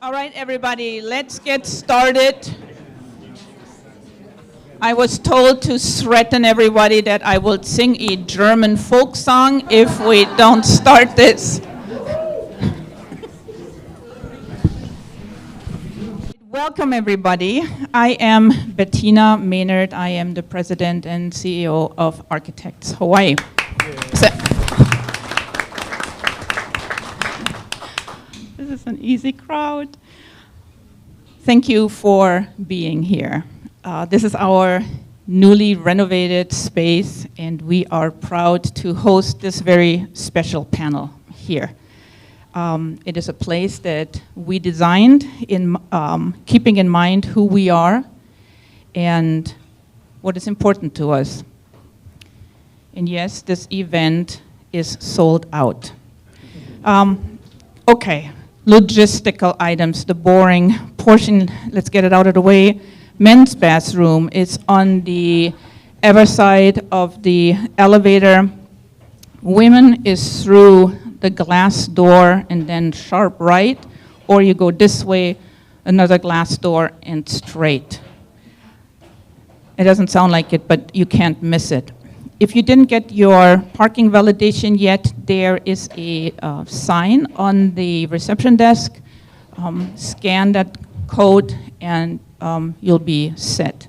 All right, everybody, let's get started. I was told to threaten everybody that I will sing a German folk song if we don't start this. Welcome, everybody. I am Bettina Maynard. I am the president and CEO of Architects Hawaii. This is an easy crowd. Thank you for being here. This is our newly renovated space, and we are proud to host this very special panel here. It is a place that we designed in keeping in mind who we are and what is important to us. And yes, this event is sold out. Okay, logistical items, the boring portion, let's get it out of the way. Men's bathroom is on the other side of the elevator. Women is through the glass door and then sharp right, or you go this way, another glass door and straight. It doesn't sound like it, but you can't miss it. If you didn't get your parking validation yet, there is a sign on the reception desk. Scan that code and you'll be set.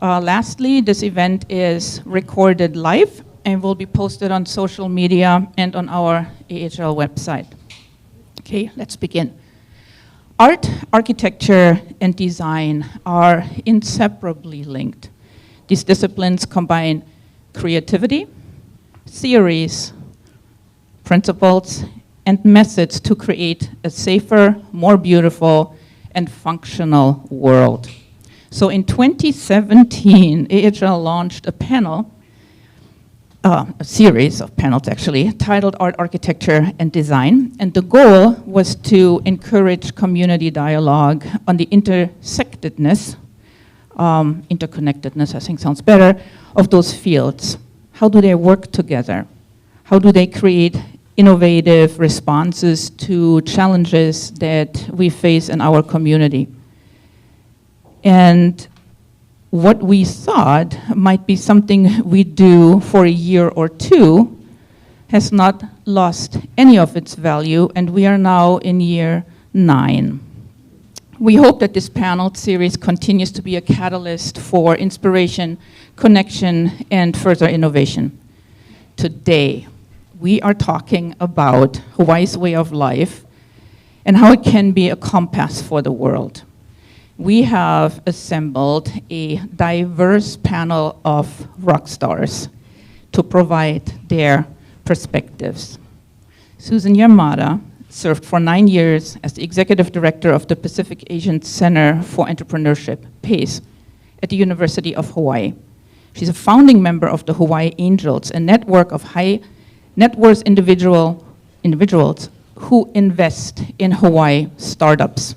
Lastly, this event is recorded live and will be posted on social media and on our AHL website. Okay, let's begin. Art, architecture, and design are inseparably linked. These disciplines combine creativity, theories, principles, and methods to create a safer, more beautiful, and functional world. So in 2017, AHL launched a panel, a series of panels actually, titled Art, Architecture, and Design. And the goal was to encourage community dialogue on the interconnectedness, I think sounds better, of those fields. How do they work together? How do they create innovative responses to challenges that we face in our community? And what we thought might be something we do for a year or two has not lost any of its value, and we are now in year 9. We hope that this panel series continues to be a catalyst for inspiration, connection, and further innovation. Today, we are talking about Hawaii's way of life and how it can be a compass for the world. We have assembled a diverse panel of rock stars to provide their perspectives. Susan Yamada served for 9 years as the executive director of the Pacific Asian Center for Entrepreneurship, PACE, at the University of Hawaii. She's a founding member of the Hawaii Angels, a network of high net worth individuals who invest in Hawaii startups.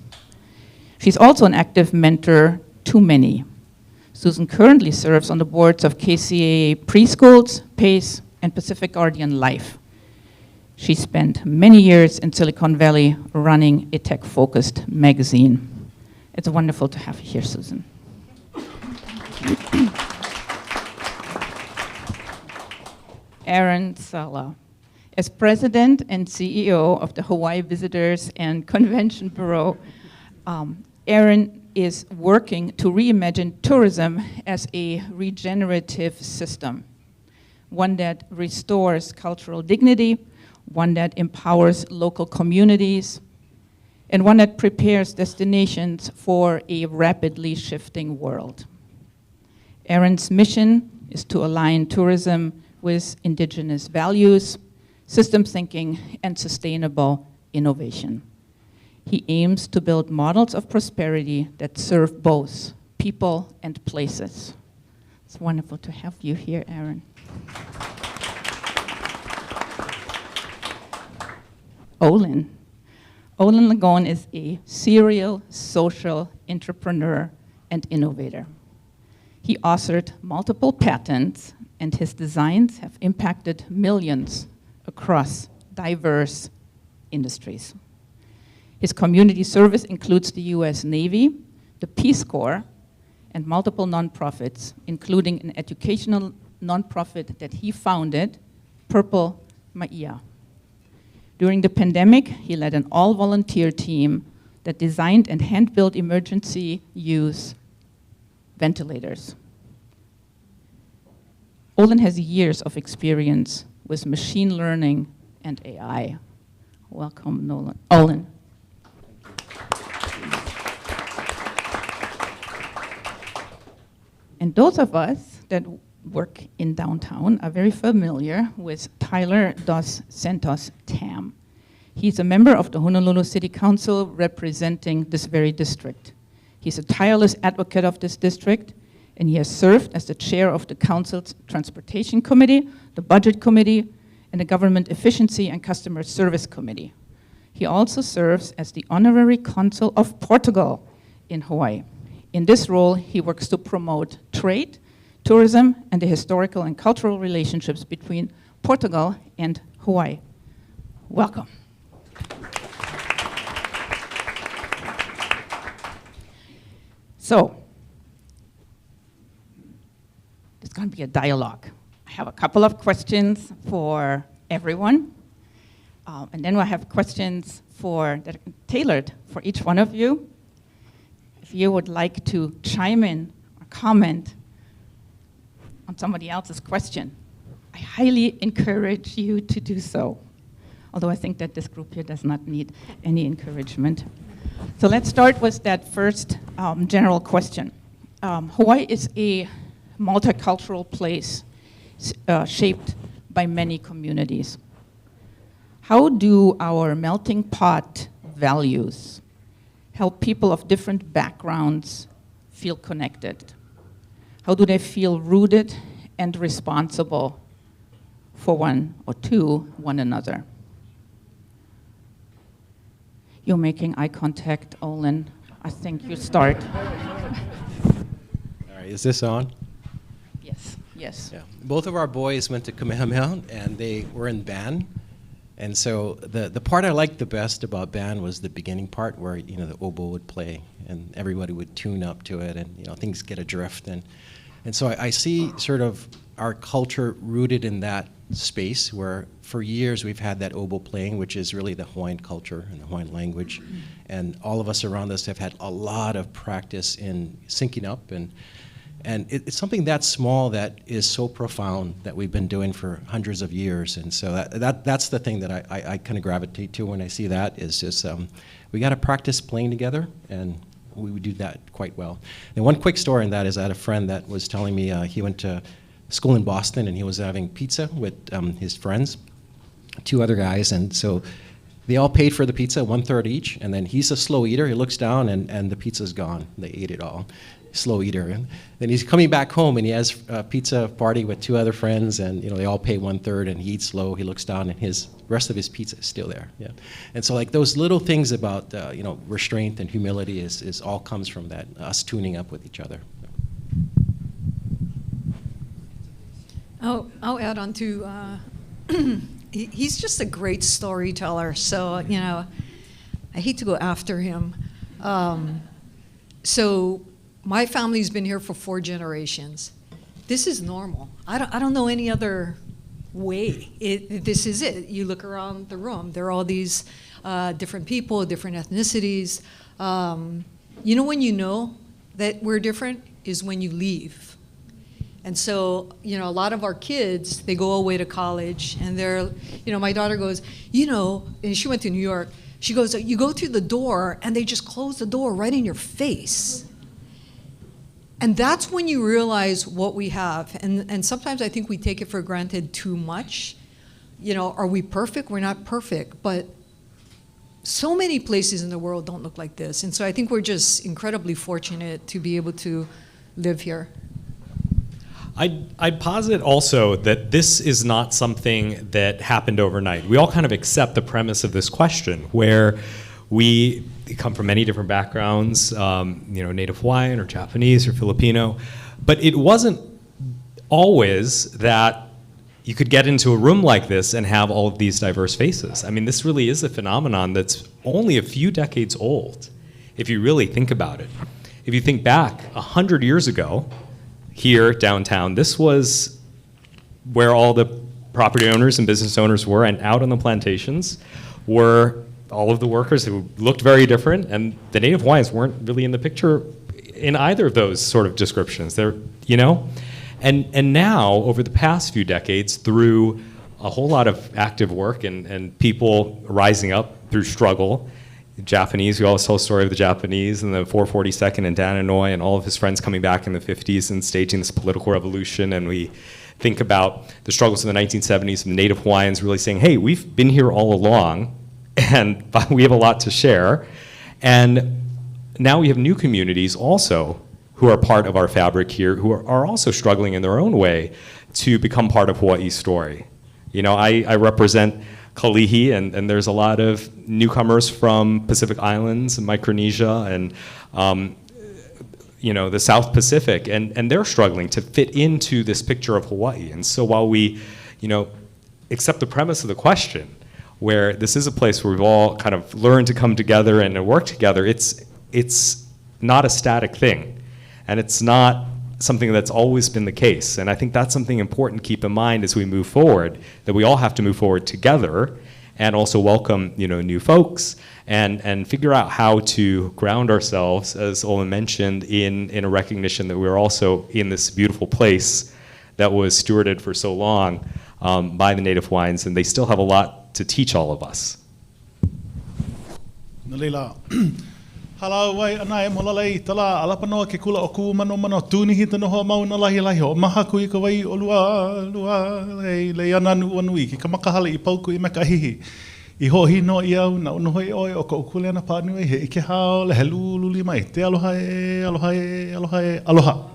She's also an active mentor to many. Susan currently serves on the boards of KCAA Preschools, PACE, and Pacific Guardian Life. She spent many years in Silicon Valley running a tech-focused magazine. It's wonderful to have you here, Susan. Aaron Salā. As president and CEO of the Hawaii Visitors and Convention Bureau, Aaron is working to reimagine tourism as a regenerative system, one that restores cultural dignity, one that empowers local communities, and one that prepares destinations for a rapidly shifting world. Aaron's mission is to align tourism with indigenous values, systems thinking, and sustainable innovation. He aims to build models of prosperity that serve both people and places. It's wonderful to have you here, Aaron. Olin. Olin Lagon is a serial social entrepreneur and innovator. He authored multiple patents, and his designs have impacted millions across diverse industries. His community service includes the US Navy, the Peace Corps, and multiple nonprofits, including an educational nonprofit that he founded, Purple Maia. During the pandemic, he led an all-volunteer team that designed and hand-built emergency use ventilators. Olin has years of experience with machine learning and AI. Welcome, Olin. And those of us that work in downtown are very familiar with Tyler dos Santos-Tam. He's a member of the Honolulu City Council representing this very district. He's a tireless advocate of this district, and he has served as the chair of the council's Transportation Committee, the Budget Committee, and the Government Efficiency and Customer Service Committee. He also serves as the Honorary Consul of Portugal in Hawaii. In this role, he works to promote trade, tourism, and the historical and cultural relationships between Portugal and Hawaii. Welcome. So, there's going to be a dialogue. I have a couple of questions for everyone, and then we'll have questions that are tailored for each one of you. If you would like to chime in or comment on somebody else's question, I highly encourage you to do so, although I think that this group here does not need any encouragement. So let's start with that first general question. Hawaii is a multicultural place shaped by many communities. How do our melting pot values help people of different backgrounds feel connected? How do they feel rooted and responsible for one or to one another? You're making eye contact, Olin. I think you start. All right, is this on? Yes, yes. Yeah. Both of our boys went to Kamehameha, and they were in band. And so the part I liked the best about band was the beginning part where, you know, the oboe would play and everybody would tune up to it, and, you know, things get adrift. And so I see sort of our culture rooted in that space where for years we've had that oboe playing, which is really the Hawaiian culture and the Hawaiian language. And all of us around us have had a lot of practice in syncing up, and it's something that small that is so profound that we've been doing for hundreds of years. And so that's the thing that I kind of gravitate to when I see that, is just we got to practice playing together, and we would do that quite well. And one quick story on that is I had a friend that was telling me he went to school in Boston, and he was having pizza with his friends, 2 other guys, and so they all paid for the pizza, 1/3 each, and then he's a slow eater. He looks down, and the pizza's gone. They ate it all. Slow eater. And then he's coming back home, and he has a pizza party with 2 other friends, and, you know, they all pay 1/3, and he eats slow. He looks down, and his rest of his pizza is still there. Yeah. And so, like, those little things about you know, restraint and humility is all comes from that, us tuning up with each other. I'll add on to, he's just a great storyteller, so, you know, I hate to go after him. So my family's been here for 4 generations. This is normal. I don't know any other way. This is it. You look around the room, there are all these different people, different ethnicities. You know when you know that we're different is when you leave. And so, you know, a lot of our kids, they go away to college, and they're, you know, my daughter goes, you know, and she went to New York, she goes, you go through the door, and they just close the door right in your face. And that's when you realize what we have. And sometimes I think we take it for granted too much. You know, are we perfect? We're not perfect, but so many places in the world don't look like this. And so I think we're just incredibly fortunate to be able to live here. I'd posit also that this is not something that happened overnight. We all kind of accept the premise of this question, where we come from many different backgrounds, you know, Native Hawaiian or Japanese or Filipino, but it wasn't always that you could get into a room like this and have all of these diverse faces. I mean, this really is a phenomenon that's only a few decades old, if you really think about it. If you think back 100 years ago, here downtown, this was where all the property owners and business owners were, and out on the plantations were all of the workers who looked very different, and the Native Hawaiians weren't really in the picture in either of those sort of descriptions. They're, you know? And now, over the past few decades, through a whole lot of active work and people rising up through struggle, the Japanese, we always tell the story of the Japanese and the 442nd and Dananoy and all of his friends coming back in the 50s and staging this political revolution, and we think about the struggles in the 1970s and Native Hawaiians really saying, hey, we've been here all along, and we have a lot to share. And now we have new communities also who are part of our fabric here, who are also struggling in their own way to become part of Hawaii's story. You know, I represent Kalihi, and there's a lot of newcomers from Pacific Islands and Micronesia and you know, the South Pacific, and they're struggling to fit into this picture of Hawaii. And so while we, you know, accept the premise of the question, where this is a place where we've all kind of learned to come together and work together, it's not a static thing. And it's not something that's always been the case. And I think that's something important to keep in mind as we move forward, that we all have to move forward together and also welcome, you know, new folks and figure out how to ground ourselves, as Olin mentioned, in a recognition that we're also in this beautiful place that was stewarded for so long by the Native Hawaiians, and they still have a lot to teach all of us. Nalila. Halau wai anai molalei tala alapano ke kula oku mano tuni hita no mau na lahi o maha kui ka wai olua le ana nu wanui ki kamakahala I pauku I makahihi I hohi no iau na no hoi oi o ko kule na pa ni he ke hao le helulu li mai te aloha aloha.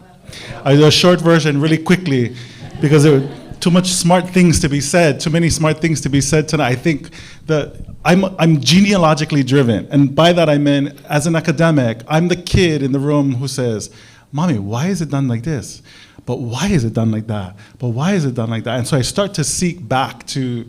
I do a short version really quickly because there were too much smart things to be said, too many smart things to be said tonight. I think that I'm genealogically driven, and by that I mean, as an academic, I'm the kid in the room who says, "Mommy, why is it done like this? But why is it done like that? But why is it done like that?" And so I start to seek back to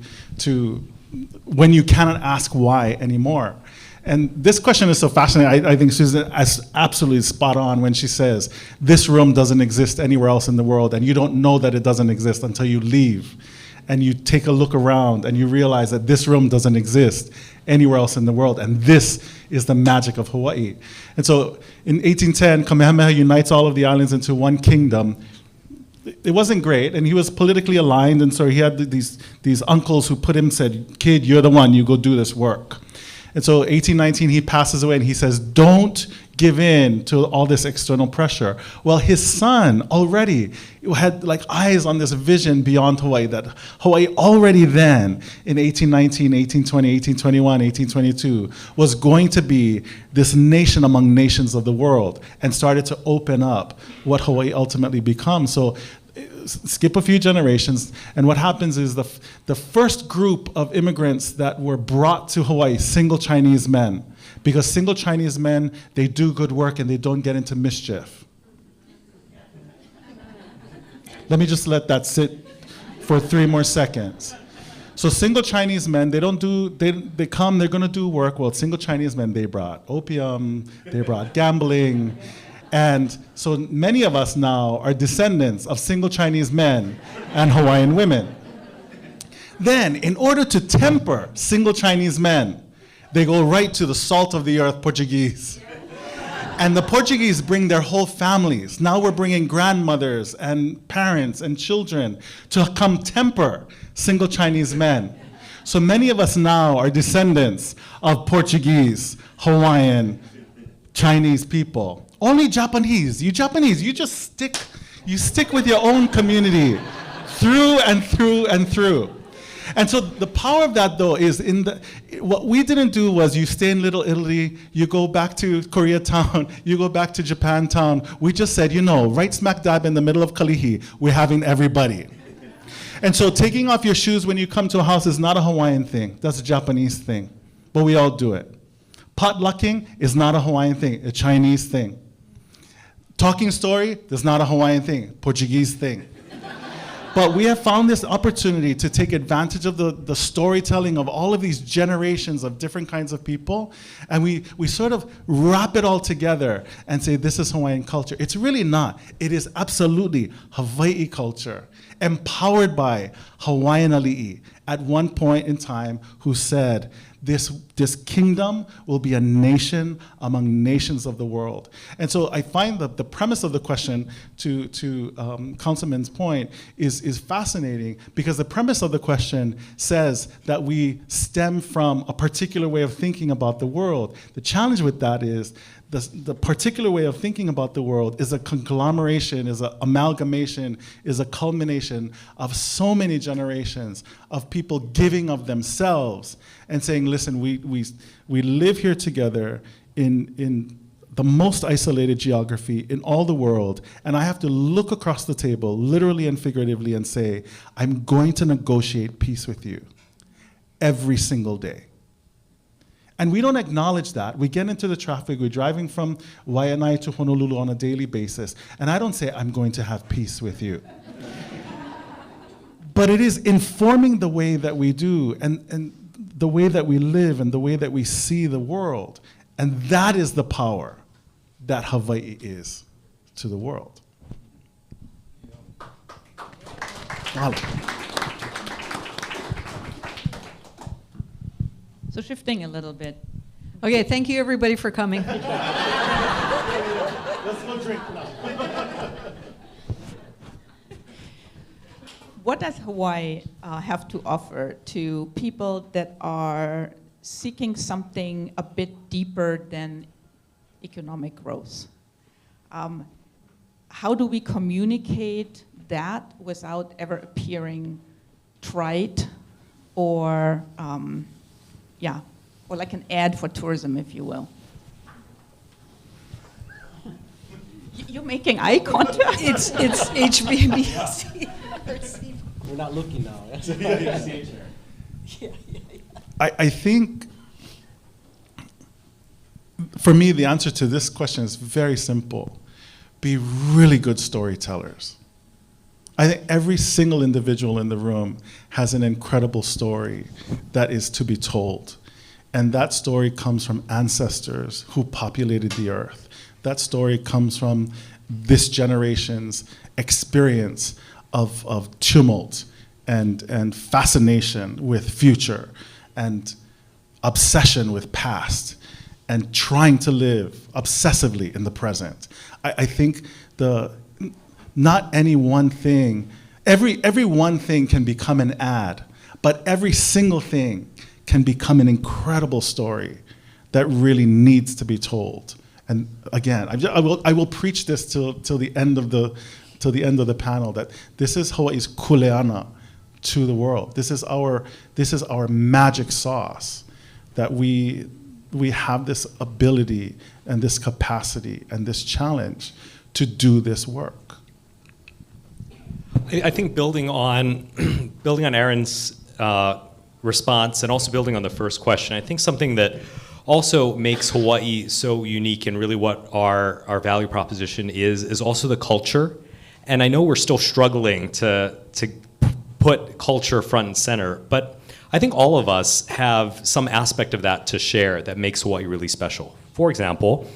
when you cannot ask why anymore. And this question is so fascinating. I think Susan is absolutely spot on when she says, this room doesn't exist anywhere else in the world, and you don't know that it doesn't exist until you leave. And you take a look around and you realize that this room doesn't exist anywhere else in the world. And this is the magic of Hawaii. And so in 1810, Kamehameha unites all of the islands into one kingdom. It wasn't great, and he was politically aligned, and so he had these uncles who put him, said, "Kid, you're the one, you go do this work." And so 1819, he passes away, and he says, don't give in to all this external pressure. Well, his son already had like eyes on this vision beyond Hawaii, that Hawaii already then, in 1819, 1820, 1821, 1822, was going to be this nation among nations of the world, and started to open up what Hawaii ultimately becomes. So skip a few generations, and what happens is the first group of immigrants that were brought to Hawaii, single Chinese men, because single Chinese men, they do good work and they don't get into mischief. Let me just let that sit for 3 more seconds. So single Chinese men, they come, they're gonna do work. Well, single Chinese men, they brought opium, they brought gambling. And so many of us now are descendants of single Chinese men and Hawaiian women. Then, in order to temper single Chinese men, they go right to the salt of the earth Portuguese. And the Portuguese bring their whole families. Now we're bringing grandmothers and parents and children to come temper single Chinese men. So many of us now are descendants of Portuguese, Hawaiian, Chinese people. Only Japanese, you just stick with your own community through and through and through. And so the power of that, though, is what we didn't do was you stay in Little Italy, you go back to Koreatown, you go back to Japantown. We just said, right smack dab in the middle of Kalihi, we're having everybody. And so taking off your shoes when you come to a house is not a Hawaiian thing, that's a Japanese thing, but we all do it. Potlucking is not a Hawaiian thing, a Chinese thing. Talking story is not a Hawaiian thing, Portuguese thing. But we have found this opportunity to take advantage of the storytelling of all of these generations of different kinds of people, and we sort of wrap it all together and say, this is Hawaiian culture. It's really not. It is absolutely Hawaii culture, empowered by Hawaiian ali'i at one point in time, who said, this kingdom will be a nation among nations of the world. And so I find that the premise of the question, to Councilman's point, is fascinating, because the premise of the question says that we stem from a particular way of thinking about the world. The challenge with that is the particular way of thinking about the world is a conglomeration, is an amalgamation, is a culmination of so many generations of people giving of themselves and saying, listen, we live here together in the most isolated geography in all the world, and I have to look across the table, literally and figuratively, and say, I'm going to negotiate peace with you every single day. And we don't acknowledge that. We get into the traffic, we're driving from Waianae to Honolulu on a daily basis, and I don't say, I'm going to have peace with you. But it is informing the way that we do, and the way that we live, and the way that we see the world. And that is the power that Hawaii is to the world. So shifting a little bit. Okay, thank you everybody for coming. Let's go drink now. What does Hawaii have to offer to people that are seeking something a bit deeper than economic growth? How do we communicate that without ever appearing trite or or like an ad for tourism, if you will? You're making eye contact. It's HBBC. We're not looking now. I think, for me, the answer to this question is very simple. Be really good storytellers. I think every single individual in the room has an incredible story that is to be told. And that story comes from ancestors who populated the earth. That story comes from this generation's experience of tumult and fascination with future and obsession with past and trying to live obsessively in the present. I think not any one thing, every one thing can become an ad, but every single thing can become an incredible story that really needs to be told. And again, I will preach this till the end of the panel, that this is Hawaii's kuleana to the world. This is our magic sauce, that we have this ability and this capacity and this challenge to do this work. I think building on Aaron's response and also building on the first question, I think something that also makes Hawaii so unique and really what our value proposition is also the culture. And I know we're still struggling to put culture front and center, but I think all of us have some aspect of that to share that makes Hawaii really special. For example,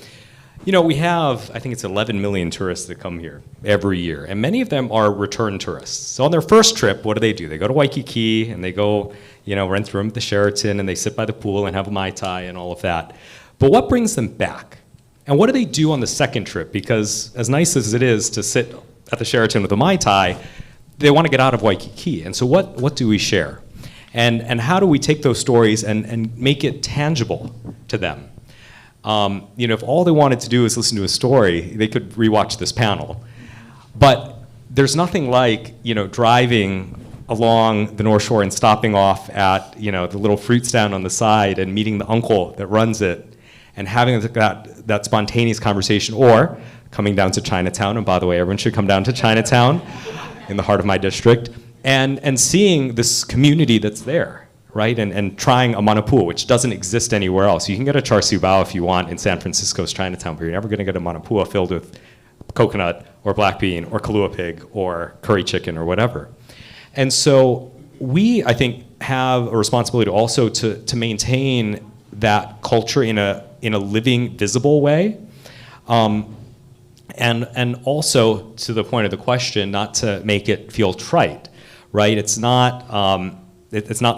we have, I think it's 11 million tourists that come here every year, and many of them are return tourists. So on their first trip, what do? They go to Waikiki, and they go, rent a room at the Sheraton, and they sit by the pool and have a Mai Tai and all of that. But what brings them back? And what do they do on the second trip? Because as nice as it is to sit at the Sheraton with a Mai Tai, they want to get out of Waikiki. And so what do we share? And how do we take those stories and make it tangible to them? If all they wanted to do is listen to a story, they could rewatch this panel. But there's nothing like, driving along the North Shore and stopping off at, the little fruit stand on the side and meeting the uncle that runs it and having that spontaneous conversation, or coming down to Chinatown. And by the way, everyone should come down to Chinatown in the heart of my district, and seeing this community that's there, right? And trying a manapua, which doesn't exist anywhere else. You can get a char siu bao if you want in San Francisco's Chinatown, but you're never going to get a manapua filled with coconut or black bean or kalua pig or curry chicken or whatever. And so we, I think, have a responsibility also to maintain that culture in a living, visible way. And also, to the point of the question, not to make it feel trite, right? It's not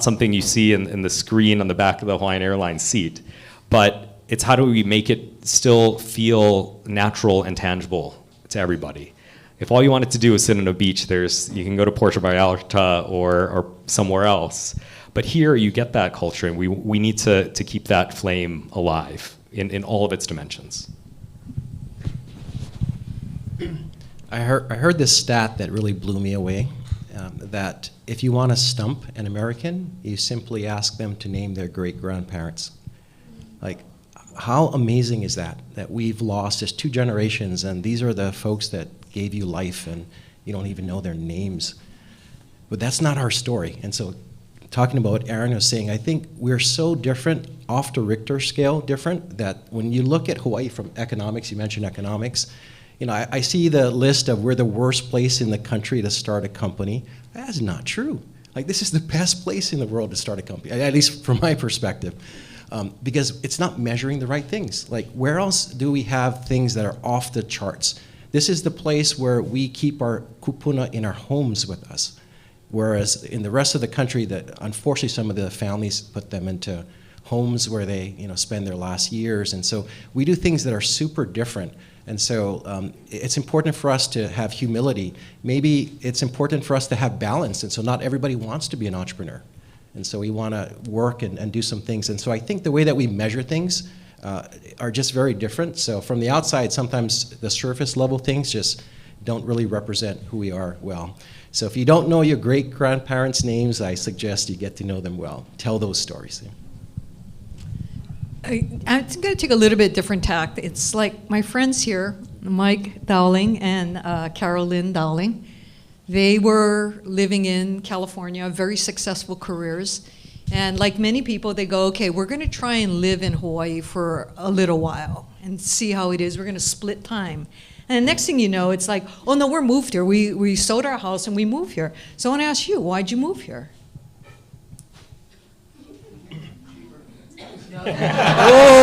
something you see in the screen on the back of the Hawaiian Airlines seat, but it's how do we make it still feel natural and tangible to everybody. If all you want it to do is sit on a beach, you can go to Puerto Vallarta or somewhere else. But here you get that culture, and we need to keep that flame alive in all of its dimensions. I heard this stat that really blew me away, that if you want to stump an American, you simply ask them to name their great-grandparents. Like, how amazing is that we've lost just 2 generations, and these are the folks that gave you life, and you don't even know their names. But that's not our story. And so talking about what Aaron was saying, I think we're so different, off the Richter scale different, that when you look at Hawaii from economics, you mentioned economics, I see the list of we're the worst place in the country to start a company. That's not true. Like, this is the best place in the world to start a company, at least from my perspective, because it's not measuring the right things. Like, where else do we have things that are off the charts? This is the place where we keep our kupuna in our homes with us, whereas in the rest of the country, that unfortunately some of the families put them into homes where they spend their last years, and so we do things that are super different. And so it's important for us to have humility. Maybe it's important for us to have balance, and so not everybody wants to be an entrepreneur. And so we want to work and do some things. And so I think the way that we measure things are just very different. So from the outside, sometimes the surface level things just don't really represent who we are well. So if you don't know your great-grandparents' names, I suggest you get to know them well. Tell those stories. I'm going to take a little bit different tact. It's like my friends here, Mike Dowling and Carolyn Dowling. They were living in California, very successful careers. And like many people, they go, okay, we're going to try and live in Hawaii for a little while and see how it is. We're going to split time. And the next thing you know, it's like, oh no, we're moved here. We sold our house and we moved here. So I want to ask you, why'd you move here? Oh!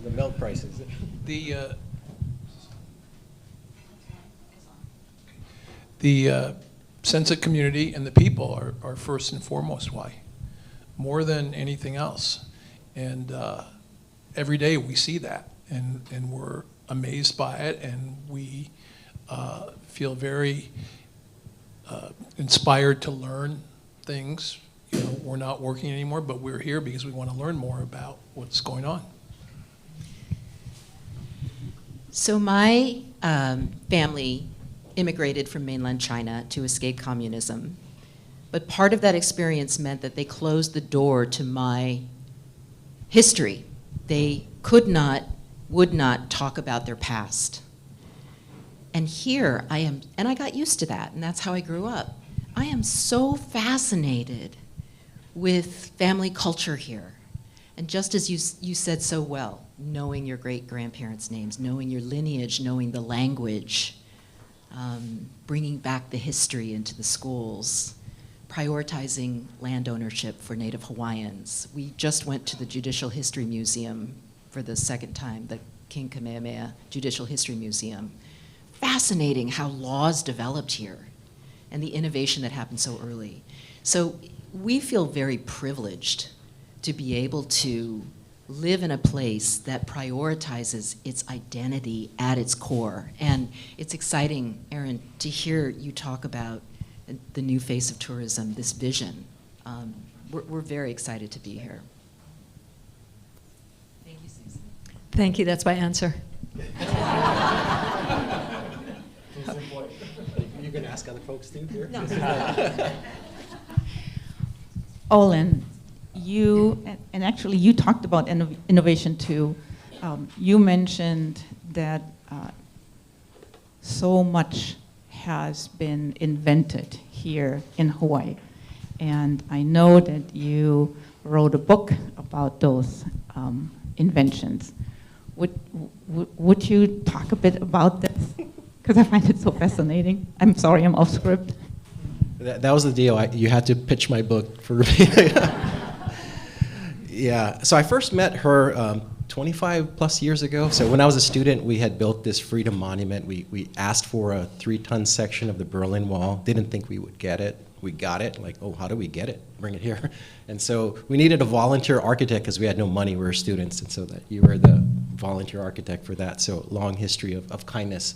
The milk prices. The sense of community and the people are first and foremost why, more than anything else. And every day we see that, and we're amazed by it, and we feel very inspired to learn things. We're not working anymore, but we're here because we want to learn more about what's going on. So my family immigrated from mainland China to escape communism. But part of that experience meant that they closed the door to my history. They could not, would not talk about their past. And here I am, and I got used to that, and that's how I grew up. I am so fascinated with family culture here. And just as you said so well, knowing your great-grandparents' names, knowing your lineage, knowing the language, bringing back the history into the schools, prioritizing land ownership for Native Hawaiians. We just went to the Judicial History Museum for the second time, the King Kamehameha Judicial History Museum. Fascinating how laws developed here and the innovation that happened so early. So we feel very privileged to be able to live in a place that prioritizes its identity at its core. And it's exciting, Aaron, to hear you talk about the new face of tourism, this vision. We're very excited to be here. Thank you, Susan. Thank you, that's my answer. You can ask other folks too here? No. Olin, and actually you talked about innovation too. You mentioned that so much has been invented here in Hawaii. And I know that you wrote a book about those inventions. Would you talk a bit about this? Because I find it so fascinating. I'm sorry, I'm off script. That was the deal. You had to pitch my book for me. Yeah. So I first met her 25 plus years ago. So when I was a student, we had built this Freedom Monument. We asked for a 3-ton section of the Berlin Wall. Didn't think we would get it. We got it. Like, oh, how do we get it? Bring it here. And so we needed a volunteer architect because we had no money. We were students. And so that you were the volunteer architect for that. So long history of kindness.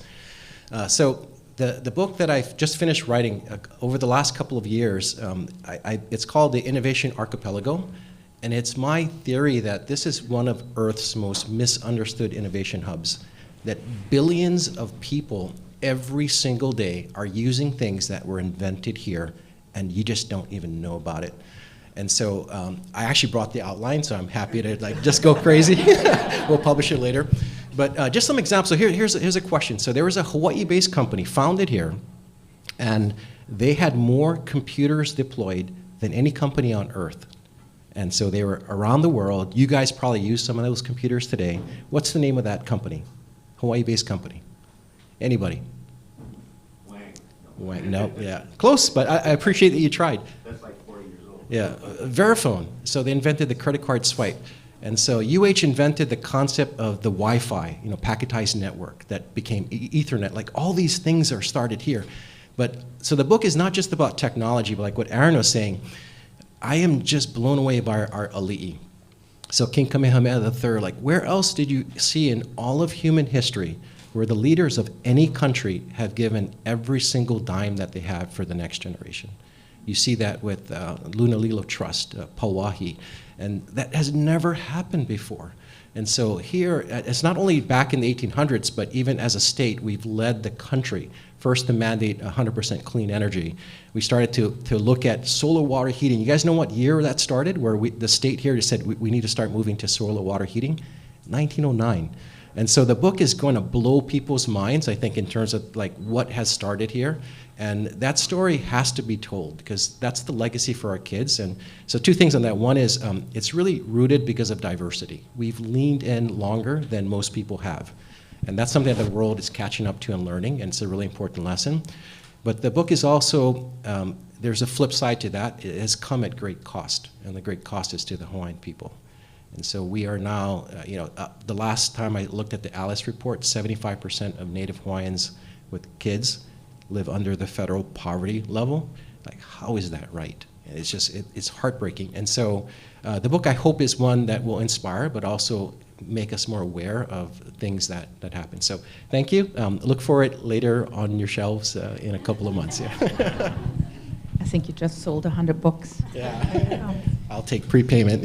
So the book that I've just finished writing over the last couple of years, it's called The Innovation Archipelago. And it's my theory that this is one of Earth's most misunderstood innovation hubs, that billions of people every single day are using things that were invented here, and you just don't even know about it. And so I actually brought the outline, so I'm happy to just go crazy. We'll publish it later. But just some examples. So here's a question. So there was a Hawaii-based company founded here, and they had more computers deployed than any company on Earth. And so they were around the world. You guys probably use some of those computers today. What's the name of that company? Hawaii-based company. Anybody? Wang. No, yeah. Close, but I appreciate that you tried. That's like 40 years old. Yeah. Verifone. So they invented the credit card swipe. And so UH invented the concept of the Wi-Fi, packetized network that became Ethernet. Like all these things are started here. But so the book is not just about technology, but like what Aaron was saying, I am just blown away by our ali'i. So King Kamehameha III, like where else did you see in all of human history where the leaders of any country have given every single dime that they have for the next generation? You see that with Lunalilo Trust, Pauahi, and that has never happened before. And so here, it's not only back in the 1800s, but even as a state, we've led the country first to mandate 100% clean energy. We started to look at solar water heating. You guys know what year that started, where the state here said we need to start moving to solar water heating? 1909. And so the book is going to blow people's minds, I think, in terms of like what has started here. And that story has to be told because that's the legacy for our kids. And so 2 things on that. One is it's really rooted because of diversity. We've leaned in longer than most people have. And that's something that the world is catching up to and learning, and it's a really important lesson. But the book is also, there's a flip side to that. It has come at great cost, and the great cost is to the Hawaiian people. And so we are now, the last time I looked at the ALICE report, 75% of Native Hawaiians with kids live under the federal poverty level. Like, how is that right? It's just, it's heartbreaking. And so the book, I hope, is one that will inspire, but also make us more aware of things that happen. So thank you. Look for it later on your shelves in a couple of months. Yeah. I think you just sold 100 books. Yeah. I'll take prepayment.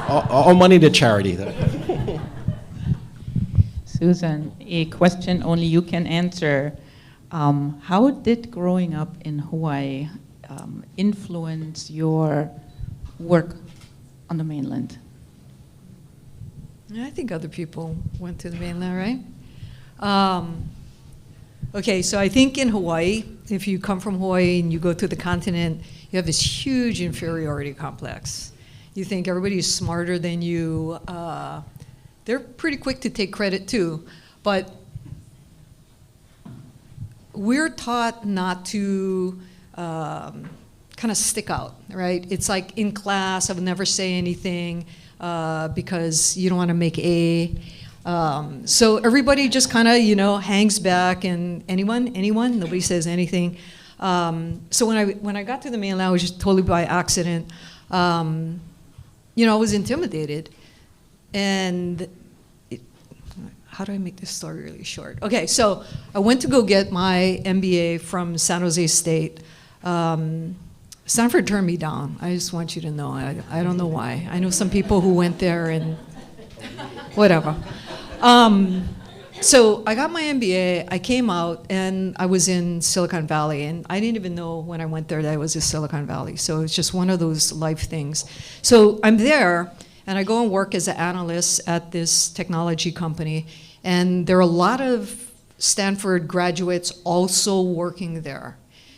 all money to charity, though. Susan, a question only you can answer. How did growing up in Hawaii influence your work on the mainland? I think other people went to the mainland, right? Okay, so I think in Hawaii, if you come from Hawaii and you go to the continent, you have this huge inferiority complex. You think everybody's smarter than you. They're pretty quick to take credit too, but we're taught not to kind of stick out, right? It's like in class, I would never say anything because you don't want to make A. So everybody just kind of, hangs back, and anyone, nobody says anything. So when I got to the mainland, it was just totally by accident. I was intimidated, and how do I make this story really short? Okay, so I went to go get my MBA from San Jose State. Stanford turned me down. I just want you to know. I don't know why. I know some people who went there and whatever. So I got my MBA, I came out, and I was in Silicon Valley, and I didn't even know when I went there that it was in Silicon Valley. So it's just one of those life things. So I'm there, and I go and work as an analyst at this technology company, and there are a lot of Stanford graduates also working there.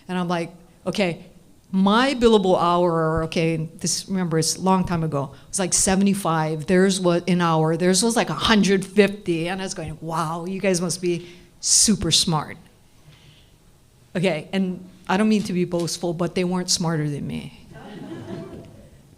And I'm like, okay, my billable hour, remember, it's a long time ago, it was like 75, theirs was an hour, theirs was like 150, and I was going, wow, you guys must be super smart. Okay, and I don't mean to be boastful, but they weren't smarter than me.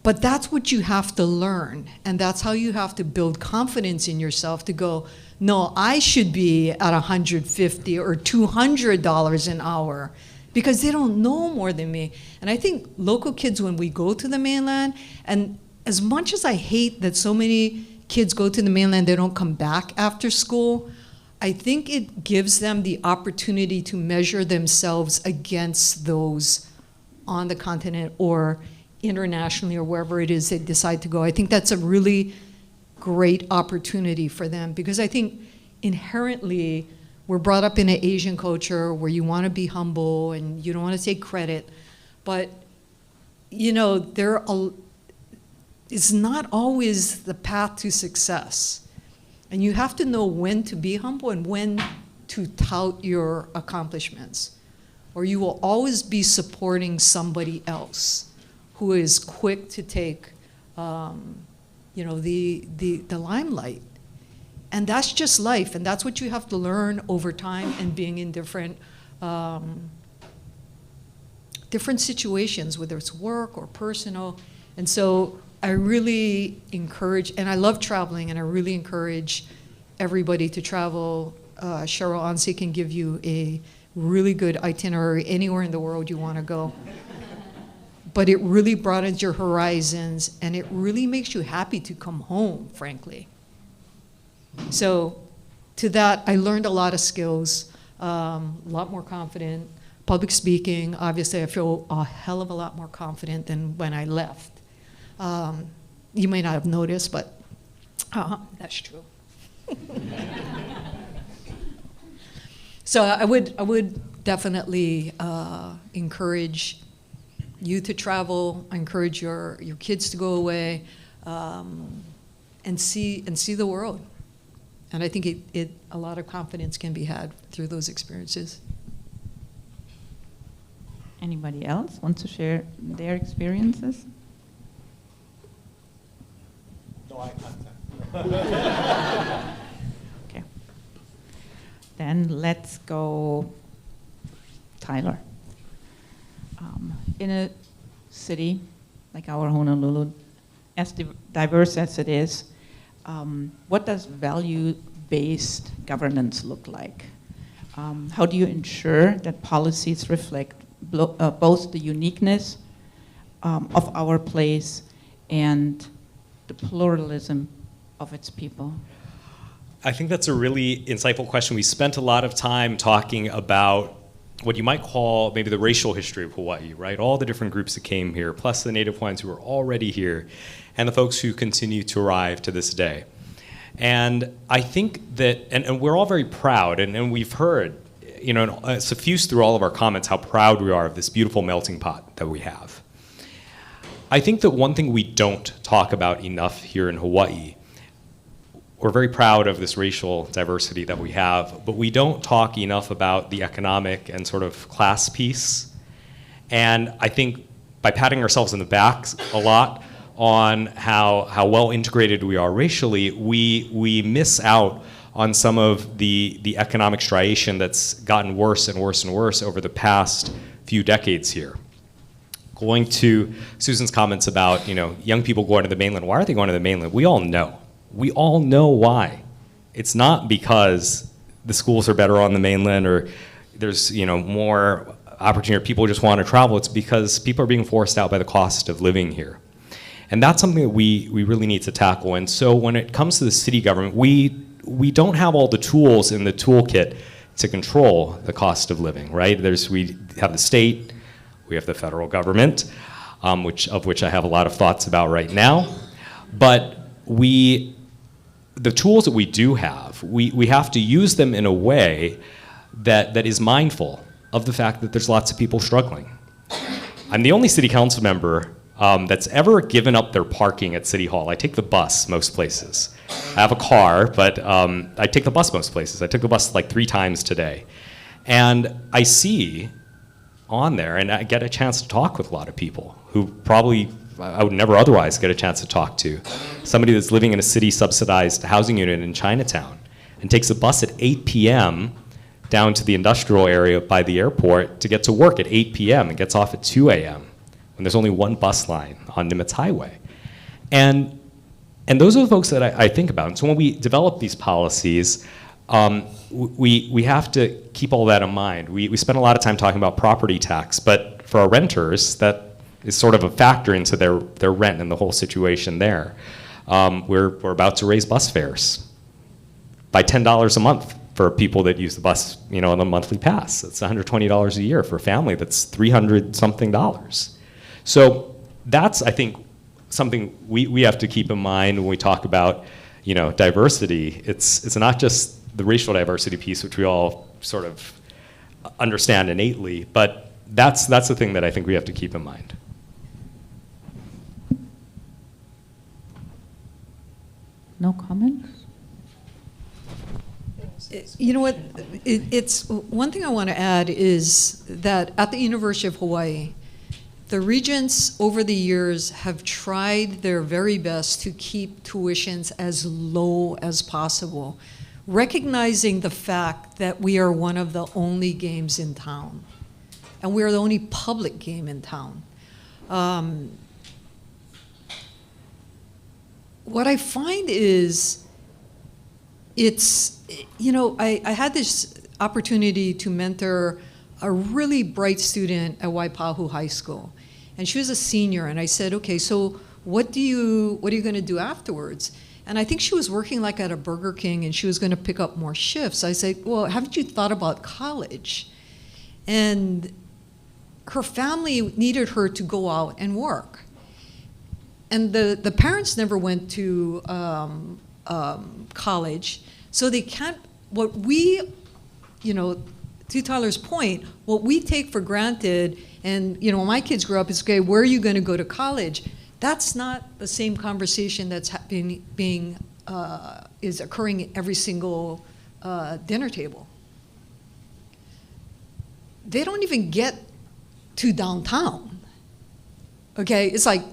But that's what you have to learn, and that's how you have to build confidence in yourself to go, no, I should be at $150 or $200 an hour, because they don't know more than me. And I think local kids, when we go to the mainland, and as much as I hate that so many kids go to the mainland, they don't come back after school, I think it gives them the opportunity to measure themselves against those on the continent or internationally or wherever it is they decide to go. I think that's a really great opportunity for them, because I think inherently we're brought up in an Asian culture where you want to be humble and you don't want to take credit, but you know, it's not always the path to success. And you have to know when to be humble and when to tout your accomplishments, or you will always be supporting somebody else who is quick to take, you know, the limelight. And that's just life, and that's what you have to learn over time and being in different situations, whether it's work or personal. And so I really encourage, and I love traveling, and I really encourage everybody to travel. Cheryl Ansi can give you a really good itinerary anywhere in the world you want to go. But it really broadens your horizons, and it really makes you happy to come home, frankly. So to that, I learned a lot of skills, a lot more confident. Public speaking, obviously I feel a hell of a lot more confident than when I left. You may not have noticed, but that's true. So I would definitely encourage you to travel. I encourage your kids to go away and see the world. And I think a lot of confidence can be had through those experiences. Anybody else wants to share their experiences? No eye contact. Okay. Then let's go, Tyler. In a city like our Honolulu, as diverse as it is, what does value-based governance look like? How do you ensure that policies reflect both the uniqueness of our place and the pluralism of its people? I think that's a really insightful question. We spent a lot of time talking about what you might call maybe the racial history of Hawaii, right? All the different groups that came here, plus the Native Hawaiians who were already here, and the folks who continue to arrive to this day. And I think that, and we're all very proud, and we've heard, you know, suffused through all of our comments how proud we are of this beautiful melting pot that we have. I think that one thing we don't talk about enough here in Hawaii, we're very proud of this racial diversity that we have, but we don't talk enough about the economic and sort of class piece. And I think by patting ourselves in the back a lot on how well integrated we are racially, we miss out on some of the economic striation that's gotten worse and worse and worse over the past few decades here. Going to Susan's comments about, you know, young people going to the mainland, why are they going to the mainland? We all know. We all know why. It's not because the schools are better on the mainland or there's, you know, more opportunity or people just want to travel. It's because people are being forced out by the cost of living here. And that's something that we really need to tackle. And so when it comes to the city government, we don't have all the tools in the toolkit to control the cost of living, right? We have the state, we have the federal government, of which I have a lot of thoughts about right now. But the tools that we do have, we have to use them in a way that is mindful of the fact that there's lots of people struggling. I'm the only city council member that's ever given up their parking at City Hall. I take the bus most places. I have a car, but I take the bus most places. I took the bus like 3 times today. And I see on there, and I get a chance to talk with a lot of people who probably I would never otherwise get a chance to talk to. Somebody that's living in a city-subsidized housing unit in Chinatown and takes a bus at 8 p.m. down to the industrial area by the airport to get to work at 8 p.m. and gets off at 2 a.m. when there's only one bus line on Nimitz Highway. And those are the folks that I think about. And so when we develop these policies, we have to keep all that in mind. We spend a lot of time talking about property tax, but for our renters, that is sort of a factor into their rent and the whole situation there. We're about to raise bus fares by $10 a month for people that use the bus, on a monthly pass. It's $120 a year for a family. That's $300-something. So that's, I think, something we have to keep in mind when we talk about, diversity. It's not just the racial diversity piece, which we all sort of understand innately, but that's the thing that I think we have to keep in mind. No comments? You know what? It's one thing I want to add is that at the University of Hawaii, the regents over the years have tried their very best to keep tuitions as low as possible, recognizing the fact that we are one of the only games in town, and we are the only public game in town. What I find is I had this opportunity to mentor a really bright student at Waipahu High School. And she was a senior, and I said, okay, so what are you going to do afterwards? And I think she was working like at a Burger King, and she was going to pick up more shifts. I said, well, haven't you thought about college? And her family needed her to go out and work. And the parents never went to college, so they can't, to Tyler's point, what we take for granted, and when my kids grew up, it's okay, where are you going to go to college? That's not the same conversation that's is occurring at every single dinner table. They don't even get to downtown. Okay, it's like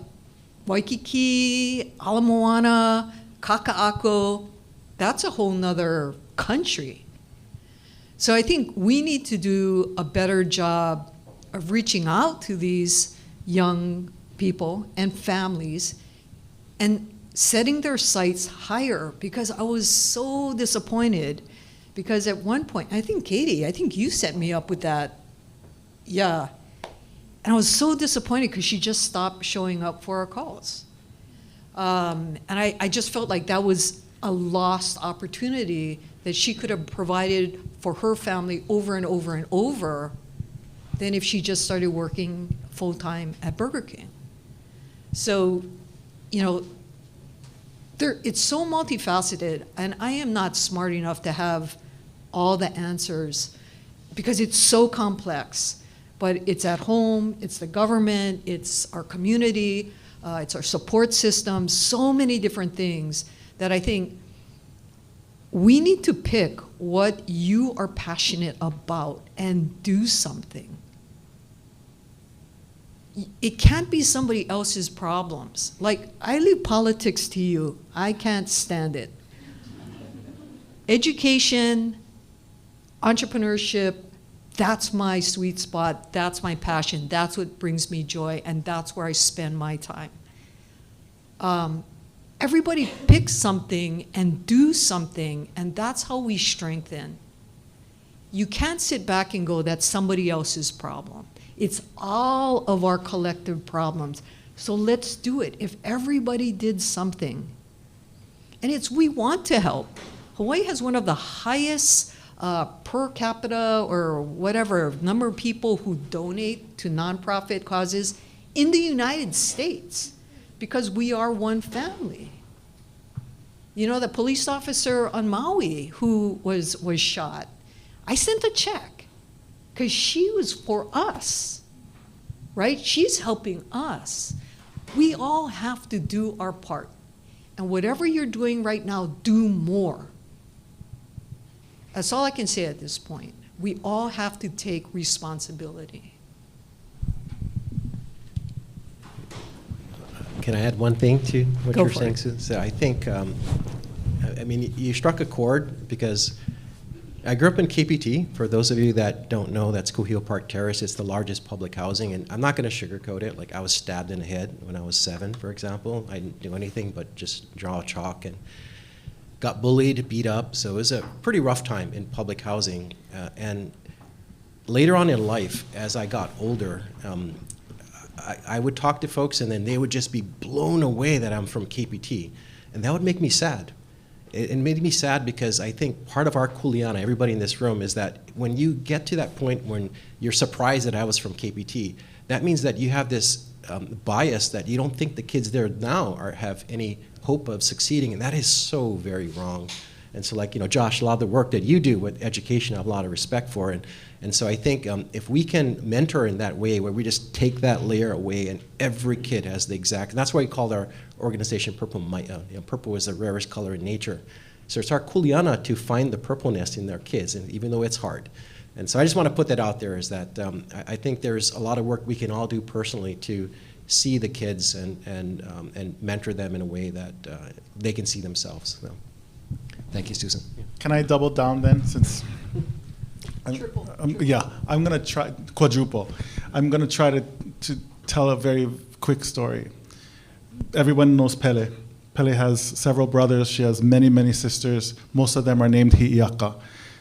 Waikiki, Ala Moana, Kaka'ako, that's a whole nother country. So I think we need to do a better job of reaching out to these young people and families and setting their sights higher, because I was so disappointed because at one point, Katie, you set me up with that. Yeah. And I was so disappointed because she just stopped showing up for our calls. And I just felt like that was a lost opportunity that she could have provided for her family over and over and over than if she just started working full-time at Burger King. So, it's so multifaceted, and I am not smart enough to have all the answers because it's so complex. But it's at home, it's the government, it's our community, it's our support system, so many different things that I think we need to pick what you are passionate about and do something. It can't be somebody else's problems. Like, I leave politics to you. I can't stand it. Education, entrepreneurship, that's my sweet spot, that's my passion, that's what brings me joy, and that's where I spend my time. Everybody pick something and do something, and that's how we strengthen. You can't sit back and go, that's somebody else's problem. It's all of our collective problems. So let's do it. If everybody did something, and we want to help. Hawaii has one of the highest per capita or whatever number of people who donate to nonprofit causes in the United States because we are one family. The police officer on Maui who was shot, I sent a check because she was for us, right? She's helping us. We all have to do our part. And whatever you're doing right now, do more. That's all I can say at this point. We all have to take responsibility. Can I add one thing to what Go you're for saying, it. Sue? So I think, you struck a chord because I grew up in KPT. For those of you that don't know, that's Kuhio Park Terrace. It's the largest public housing, and I'm not going to sugarcoat it. Like, I was stabbed in the head when I was 7, for example. I didn't do anything but just draw chalk, and got bullied, beat up. So it was a pretty rough time in public housing. And later on in life, as I got older, I would talk to folks, and then they would just be blown away that I'm from KPT, and that would make me sad. It made me sad because I think part of our kuleana, everybody in this room, is that when you get to that point when you're surprised that I was from KPT, that means that you have this bias that you don't think the kids there now have any hope of succeeding, and that is so very wrong. And so, like, Josh, a lot of the work that you do with education, I have a lot of respect for. And so I think if we can mentor in that way, where we just take that layer away and every kid has the exact, and that's why we called our organization Purple Maya. Purple is the rarest color in nature. So it's our kuleana to find the purpleness in their kids, and even though it's hard. And so I just want to put that out there, is that I think there's a lot of work we can all do personally to see the kids and mentor them in a way that they can see themselves. So, thank you, Susan. Can I double down then, since? I'm going to try, quadruple. I'm going to try to tell a very quick story. Everyone knows Pele. Pele has several brothers. She has many, many sisters. Most of them are named Hi'iaka.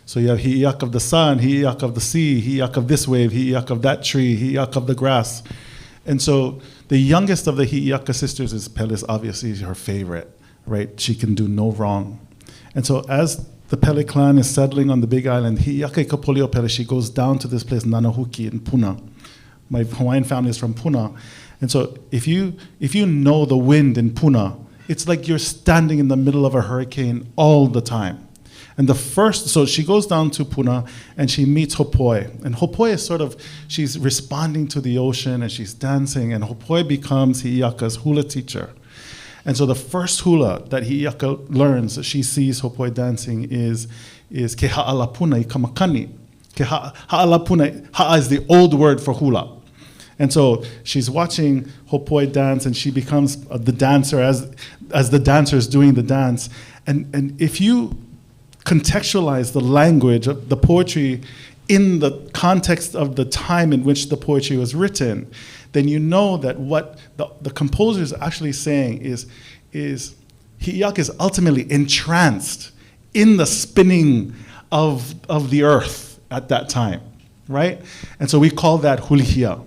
So you have Hi'iaka of the sun, Hi'iaka of the sea, Hi'iaka of this wave, Hi'iaka of that tree, Hi'iaka of the grass. And so the youngest of the Hi'iaka sisters is Pele's, obviously her favorite, right? She can do no wrong. And so as the Pele clan is settling on the Big Island, Hi'iaka Ikapolio Pele, she goes down to this place, Nanahuki in Puna. My Hawaiian family is from Puna. And so if you know the wind in Puna, it's like you're standing in the middle of a hurricane all the time. And so she goes down to Puna and she meets Hopoi. And Hopoi is she's responding to the ocean and she's dancing, and Hopoi becomes Hi'iaka's hula teacher. And so the first hula that Hi'iaka learns, that she sees Hopoi dancing, is ke ha'alapuna I kamakani. Ke ha'alapuna, ha'a is the old word for hula. And so she's watching Hopoi dance, and she becomes the dancer as the dancer is doing the dance. And if you contextualize the language of the poetry in the context of the time in which the poetry was written, then you know that what the composer is actually saying is Hi'iaka is ultimately entranced in the spinning of the earth at that time, right? And so we call that hulihia.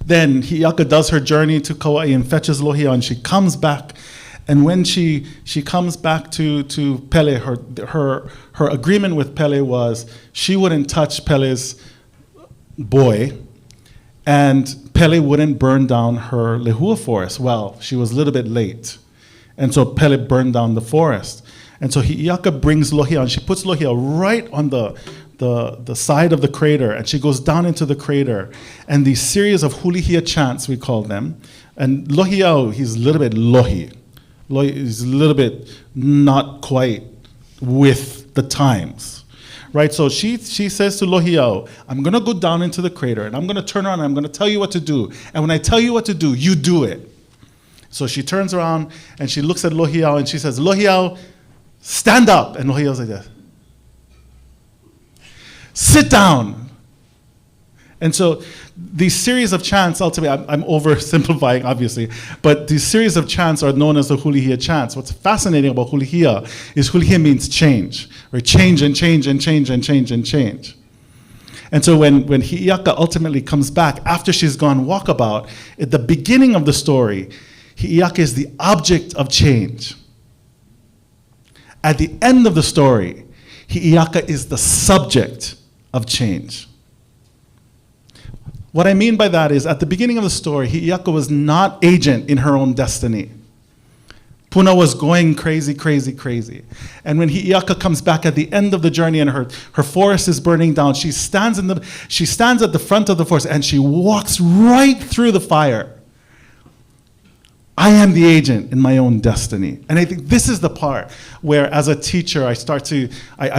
Then Hi'iaka does her journey to Kauai and fetches Lohia, and she comes back. And when she comes back to Pele, her agreement with Pele was she wouldn't touch Pele's boy, and Pele wouldn't burn down her lehua forest. Well, she was a little bit late, and so Pele burned down the forest. And so Hi'iaka brings Lohia, and she puts Lohia right on the side of the crater, and she goes down into the crater. And these series of hulihia chants, we call them, and Lohiao, he's a little bit lohi. He's a little bit not quite with the times, right? So she says to Lohiao, I'm going to go down into the crater, and I'm going to turn around, and I'm going to tell you what to do. And when I tell you what to do, you do it. So she turns around, and she looks at Lohiao, and she says, Lohiao, stand up. And Lohiao's like this. Sit down. And so these series of chants, ultimately, I'm oversimplifying, obviously, but these series of chants are known as the hulihia chants. What's fascinating about hulihia is hulihia means change, right? Change and change and change and change and change. And so when Hi'iaka ultimately comes back, after she's gone walkabout, at the beginning of the story, Hi'iaka is the object of change. At the end of the story, Hi'iaka is the subject of change. What I mean by that is, at the beginning of the story, Hi'iaka was not agent in her own destiny. Puna was going crazy, crazy, crazy. And when Hi'iaka comes back at the end of the journey and her forest is burning down, she stands at the front of the forest and she walks right through the fire. I am the agent in my own destiny. And I think this is the part where, as a teacher, I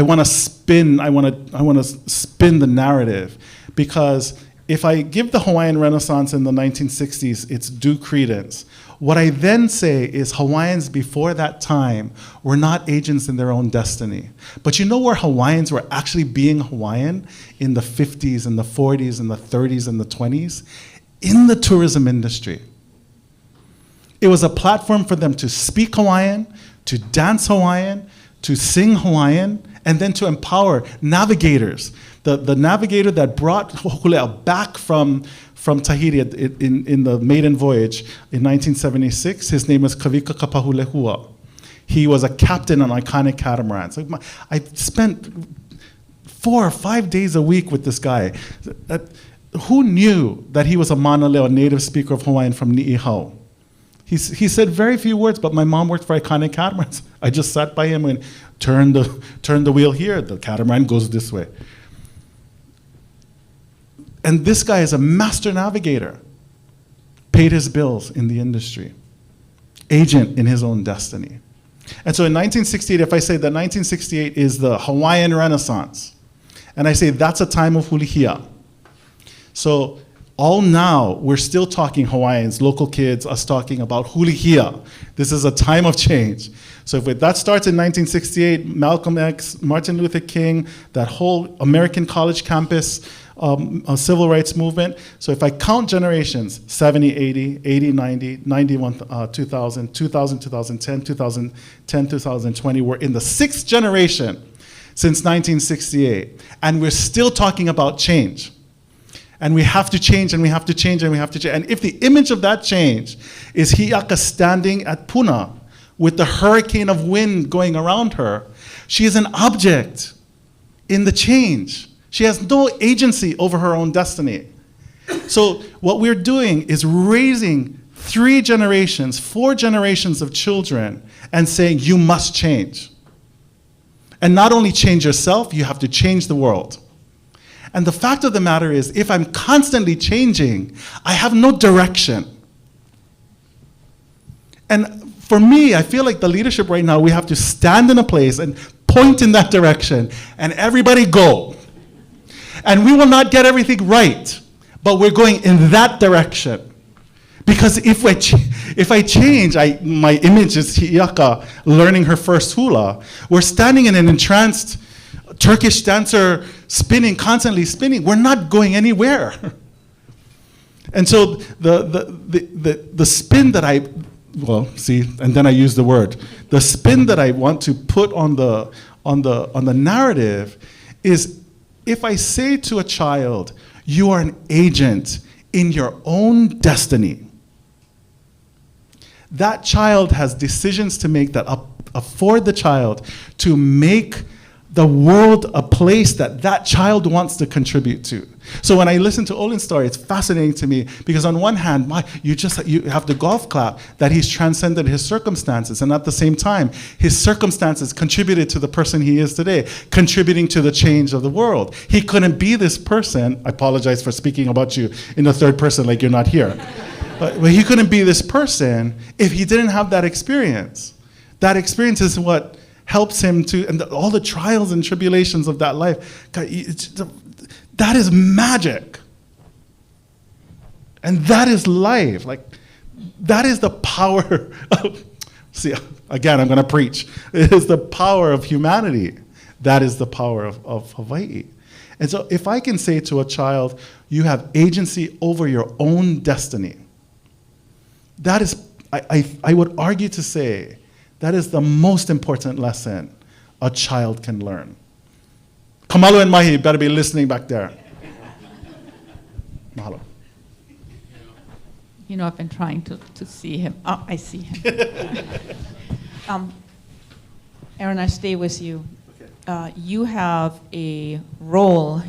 want to spin the narrative, because if I give the Hawaiian Renaissance in the 1960s its due credence, What I then say is Hawaiians before that time were not agents in their own destiny. But you know where Hawaiians were actually being Hawaiian in the 50s and the 40s and the 30s and the 20s? In the tourism industry. It was a platform for them to speak Hawaiian, to dance Hawaiian, to sing Hawaiian, and then to empower navigators. The navigator that brought Hokulea back from Tahiti in the maiden voyage in 1976, his name is Kavika Kapahulehua. He was a captain on iconic catamarans. I spent 4 or 5 days a week with this guy. Who knew that he was a Manaleo, a native speaker of Hawaiian from Ni'ihau? He said very few words, but my mom worked for iconic catamarans. I just sat by him and turn the wheel here. The catamaran goes this way. And this guy is a master navigator. Paid his bills in the industry. Agent in his own destiny. And so in 1968, if I say that 1968 is the Hawaiian Renaissance, and I say that's a time of hulihia. So all now, we're still talking Hawaiians, local kids, us talking about hulihia. This is a time of change. So if that starts in 1968, Malcolm X, Martin Luther King, that whole American college campus civil rights movement. So if I count generations, 70, 80, 80, 90, 91, 2000, 2000, 2010, 2010, 2020, we're in the 6th generation since 1968. And we're still talking about change. And we have to change, and we have to change, and we have to change. And if the image of that change is Hi'iaka standing at Puna with the hurricane of wind going around her, she is an object in the change. She has no agency over her own destiny. So what we're doing is raising 3 generations, 4 generations of children and saying, you must change. And not only change yourself, you have to change the world. And the fact of the matter is, if I'm constantly changing, I have no direction. And for me, I feel like the leadership right now, we have to stand in a place and point in that direction, and everybody go. And we will not get everything right, but we're going in that direction. Because if I change, my image is Hi'iaka learning her first hula. We're standing in an entranced Turkish dancer spinning, constantly spinning. We're not going anywhere. And so the spin that and then I use the word. The spin that I want to put on the narrative is, if I say to a child, you are an agent in your own destiny, that child has decisions to make that afford the child to make the world a place that child wants to contribute to. So when I listen to Olin's story, it's fascinating to me because on one hand, you have the golf clap that he's transcended his circumstances, and at the same time, his circumstances contributed to the person he is today, contributing to the change of the world. He couldn't be this person. I apologize for speaking about you in the third person like you're not here. But he couldn't be this person if he didn't have that experience. That experience is what helps him to, and all the trials and tribulations of that life, God, that is magic. And that is life. Like, that is the power of, see, again, I'm going to preach. It is the power of humanity. That is the power of Hawaii. And so if I can say to a child, you have agency over your own destiny, that is, I would argue to say, that is the most important lesson a child can learn. Kamalu and Mahi better be listening back there. Mahalo. You know, I've been trying to see him. Oh, I see him. Aaron, I stay with you. Okay. You have a role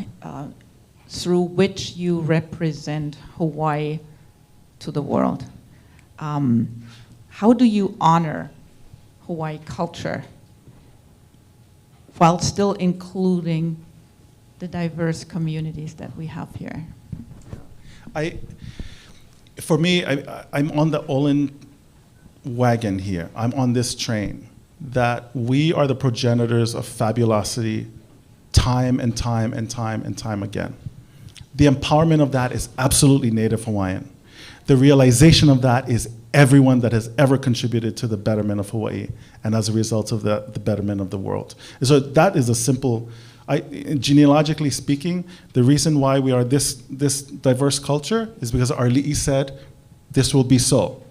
through which you represent Hawaii to the world. How do you honor Hawaii culture while still including the diverse communities that we have here? For me, I'm on the Olin wagon here. I'm on this train that we are the progenitors of fabulosity time and time and time and time again. The empowerment of that is absolutely Native Hawaiian. The realization of that is everyone that has ever contributed to the betterment of Hawaii, and as a result of that, the betterment of the world. And so that is a simple, genealogically speaking, the reason why we are this diverse culture is because our li'i said, this will be so.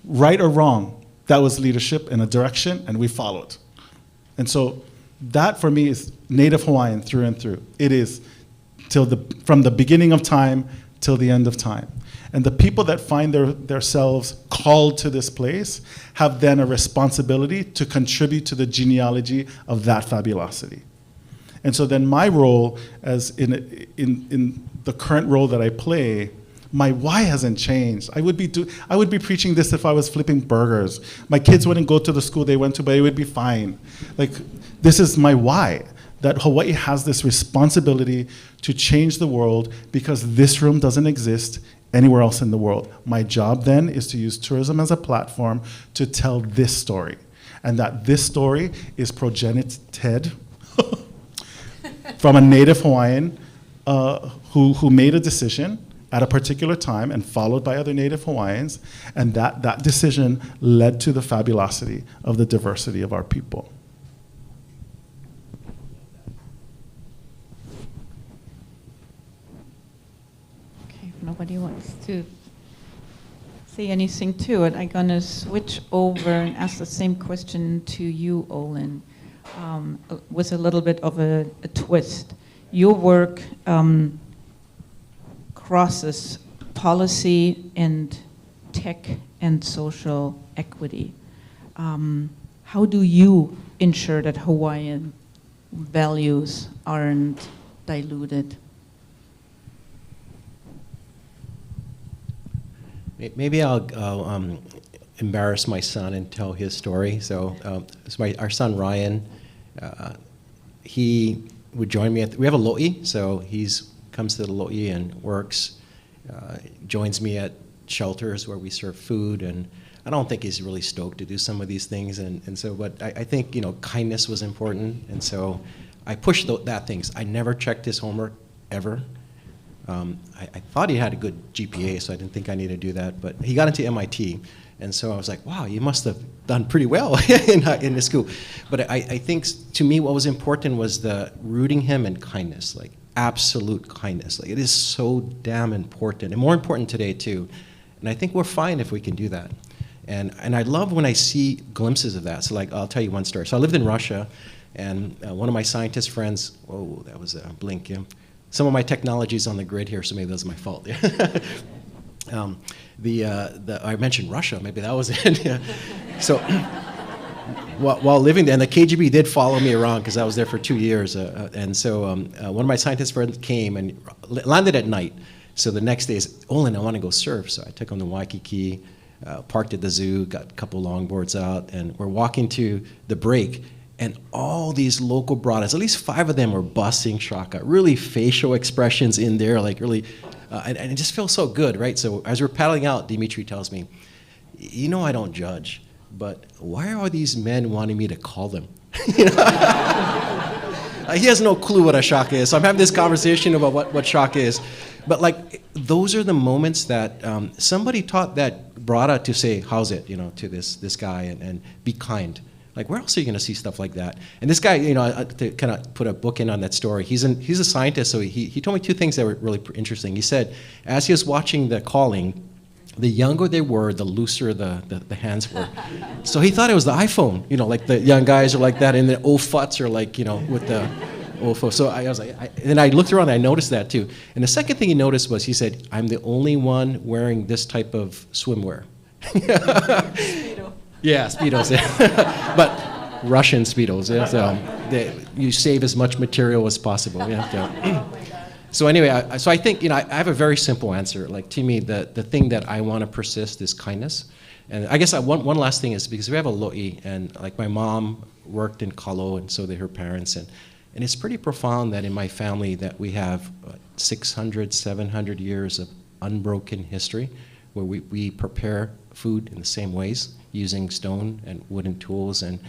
Right or wrong, that was leadership in a direction, and we followed. And so that for me is Native Hawaiian through and through. It is from the beginning of time till the end of time. And the people that find themselves called to this place have then a responsibility to contribute to the genealogy of that fabulosity. And so then my role as in the current role that I play, my why hasn't changed. I would be preaching this if I was flipping burgers. My kids wouldn't go to the school they went to, but it would be fine. Like, this is my why, that Hawaii has this responsibility to change the world because this room doesn't exist anywhere else in the world. My job then is to use tourism as a platform to tell this story. And that this story is progenited from a Native Hawaiian who made a decision at a particular time and followed by other Native Hawaiians, and that decision led to the fabulosity of the diversity of our people. Okay, if nobody wants to say anything to it, I'm gonna switch over and ask the same question to you, Olin, with a little bit of a twist. Your work crosses policy and tech and social equity. How do you ensure that Hawaiian values aren't diluted? Maybe I'll embarrass my son and tell his story. So our son Ryan, he would join me we have a lo'i, so he's comes to the lo'i and works, joins me at shelters where we serve food, and I don't think he's really stoked to do some of these things, and so, but I think, kindness was important, and so I pushed that things. I never checked his homework, ever. I thought he had a good GPA, so I didn't think I needed to do that, but he got into MIT, and so I was like, wow, you must have done pretty well in the school. But I think, to me, what was important was the rooting him in kindness, like absolute kindness. Like, it is so damn important, and more important today too. And I think we're fine if we can do that. And I love when I see glimpses of that. So, like, I'll tell you one story. So I lived in Russia, and one of my scientist friends, whoa, that was a blink, yeah. Some of my technology is on the grid here, so maybe that's my fault. I mentioned Russia, maybe that was it. Yeah. So while living there, and the KGB did follow me around because I was there for 2 years, and so one of my scientist friends came and landed at night. So the next day is, Olin, I want to go surf. So I took him to Waikiki, parked at the zoo, got a couple longboards out, and we're walking to the break, and all these local broadas, at least 5 of them were busting shaka, really facial expressions in there, like really, and it just feels so good, right? So as we're paddling out, Dimitri tells me, I don't judge, but why are these men wanting me to call them? He has no clue what a shaka is, so I'm having this conversation about what shaka is. But like, those are the moments that somebody taught that brada to say, how's it, to this guy, and be kind. Like, where else are you going to see stuff like that? And this guy, to kind of put a book in on that story, he's a scientist, so he told me 2 things that were really interesting. He said, as he was watching the calling, the younger they were, the looser the hands were. So he thought it was the iPhone, like the young guys are like that, and the old futs are like, with the old phones. So I was like, and I looked around and I noticed that too. And the second thing he noticed was, he said, I'm the only one wearing this type of swimwear. Speedo. Yeah, Speedos, yeah. But Russian Speedos, yeah. So you save as much material as possible. Yeah. So anyway, so I think, I have a very simple answer. Like, to me, the thing that I want to persist is kindness. And I guess one last thing is, because we have a lo'i, and like my mom worked in Kalo, and so did her parents, and it's pretty profound that in my family that we have 600, 700 years of unbroken history, where we prepare food in the same ways, using stone and wooden tools. And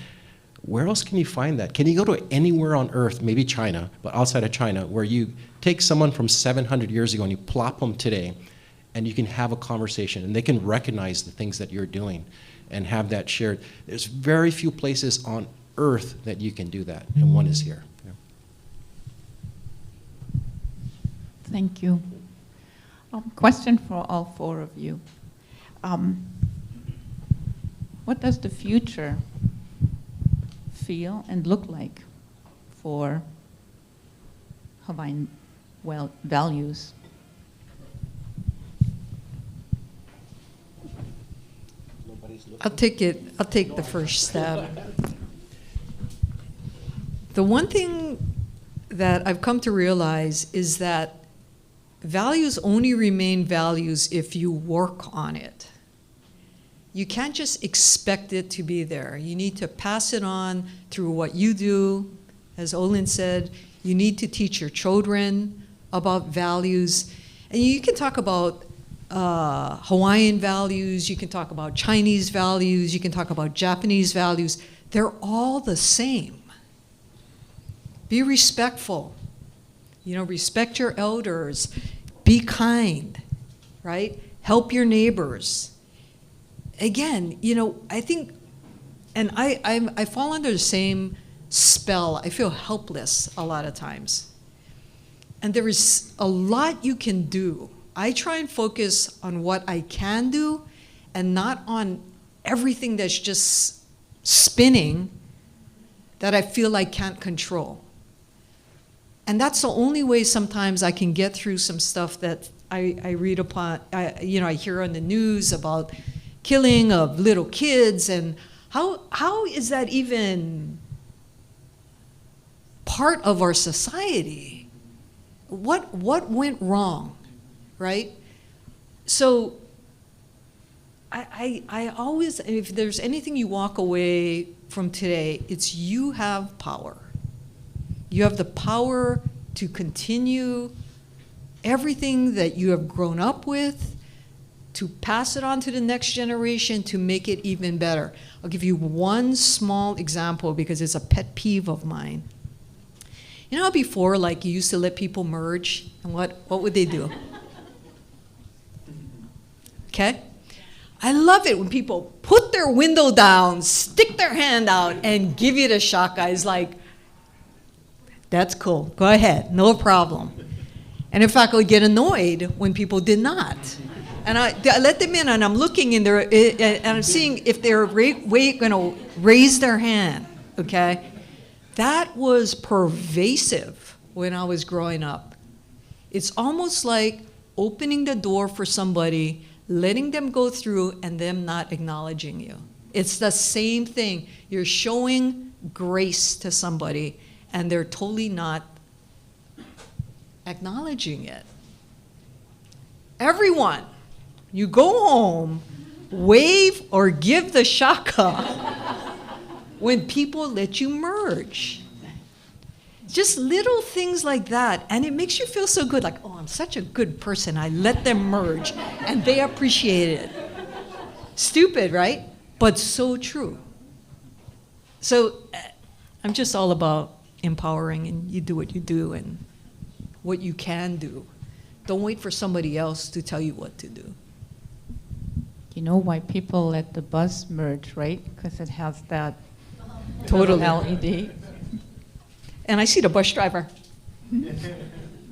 where else can you find that? Can you go to anywhere on earth, maybe China, but outside of China, where you take someone from 700 years ago and you plop them today, and you can have a conversation, and they can recognize the things that you're doing and have that shared. There's very few places on earth that you can do that, and one is here. Yeah. Thank you. Question for all four of you. What does the future feel and look like for Hawaiian values? I'll take the first stab. The one thing that I've come to realize is that values only remain values if you work on it. You can't just expect it to be there. You need to pass it on through what you do. As Olin said, you need to teach your children about values. And you can talk about Hawaiian values, you can talk about Chinese values, you can talk about Japanese values. They're all the same. Be respectful. Respect your elders. Be kind, right? Help your neighbors. Again, I think, and I fall under the same spell. I feel helpless a lot of times. And there is a lot you can do. I try and focus on what I can do and not on everything that's just spinning that I feel I can't control. And that's the only way sometimes I can get through some stuff that I read upon, I hear on the news about killing of little kids, and how is that even part of our society? What went wrong, right? So I always, if there's anything you walk away from today, it's you have power. You have the power to continue everything that you have grown up with, to pass it on to the next generation, to make it even better. I'll give you one small example because it's a pet peeve of mine. You know how before, like, you used to let people merge, and what would they do? Okay? I love it when people put their window down, stick their hand out, and give you the shock eyes like, that's cool, go ahead, no problem. And in fact, I would get annoyed when people did not. And I let them in, and I'm looking in there, and I'm seeing if they're going to raise their hand, okay? That was pervasive when I was growing up. It's almost like opening the door for somebody, letting them go through, and them not acknowledging you. It's the same thing. You're showing grace to somebody, and they're totally not acknowledging it. Everyone, you go home, wave or give the shaka when people let you merge. Just little things like that, and it makes you feel so good, like, oh, I'm such a good person, I let them merge, and they appreciate it. Stupid, right? But so true. So I'm just all about empowering, and you do what you do and what you can do. Don't wait for somebody else to tell you what to do. You know why people let the bus merge, right? Because it has that Totally. LED. And I see the bus driver.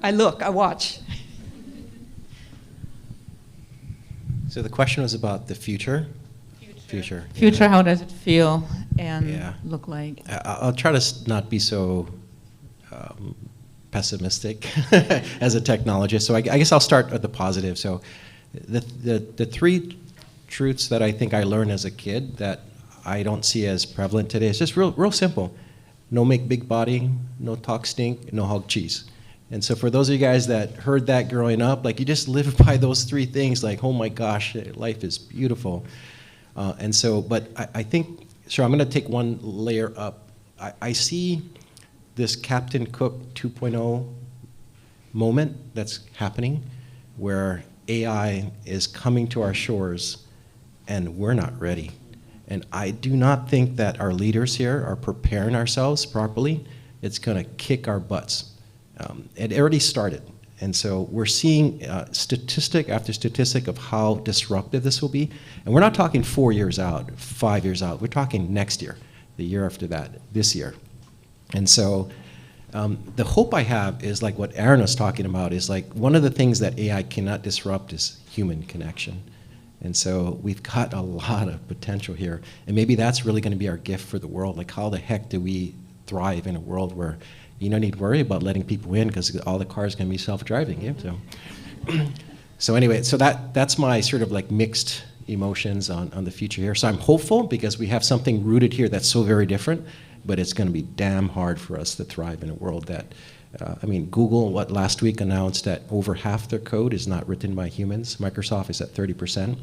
I look, I watch. So the question was about the future? Future. Future, how does it feel and Yeah. look like? I'll try to not be so pessimistic as a technologist. So I guess I'll start with the positive. So the three truths that I think I learned as a kid that I don't see as prevalent today is just real simple. No make big body, no talk stink, no hog cheese. And so for those of you guys that heard that growing up, like, you just live by those three things, like, oh my gosh, life is beautiful. And so, but I think, so I'm gonna take one layer up. I see this Captain Cook 2.0 moment that's happening where AI is coming to our shores and we're not ready. And I do not think that our leaders here are preparing ourselves properly. It's gonna kick our butts. It already started. And so we're seeing statistic after statistic of how disruptive this will be. And we're not talking 4 years out, 5 years out. We're talking next year, the year after that, this year. And so the hope I have is like what Aaron was talking about, is like one of the things that AI cannot disrupt is human connection. And so we've got a lot of potential here. And maybe that's really going to be our gift for the world. Like, how the heck do we thrive in a world where you don't need to worry about letting people in because all the cars can be self-driving? Yeah, so anyway, so that's my sort of like mixed emotions on the future here. So I'm hopeful because we have something rooted here that's so very different, but it's going to be damn hard for us to thrive in a world that, I mean, Google, last week announced that over half their code is not written by humans. Microsoft is at 30%.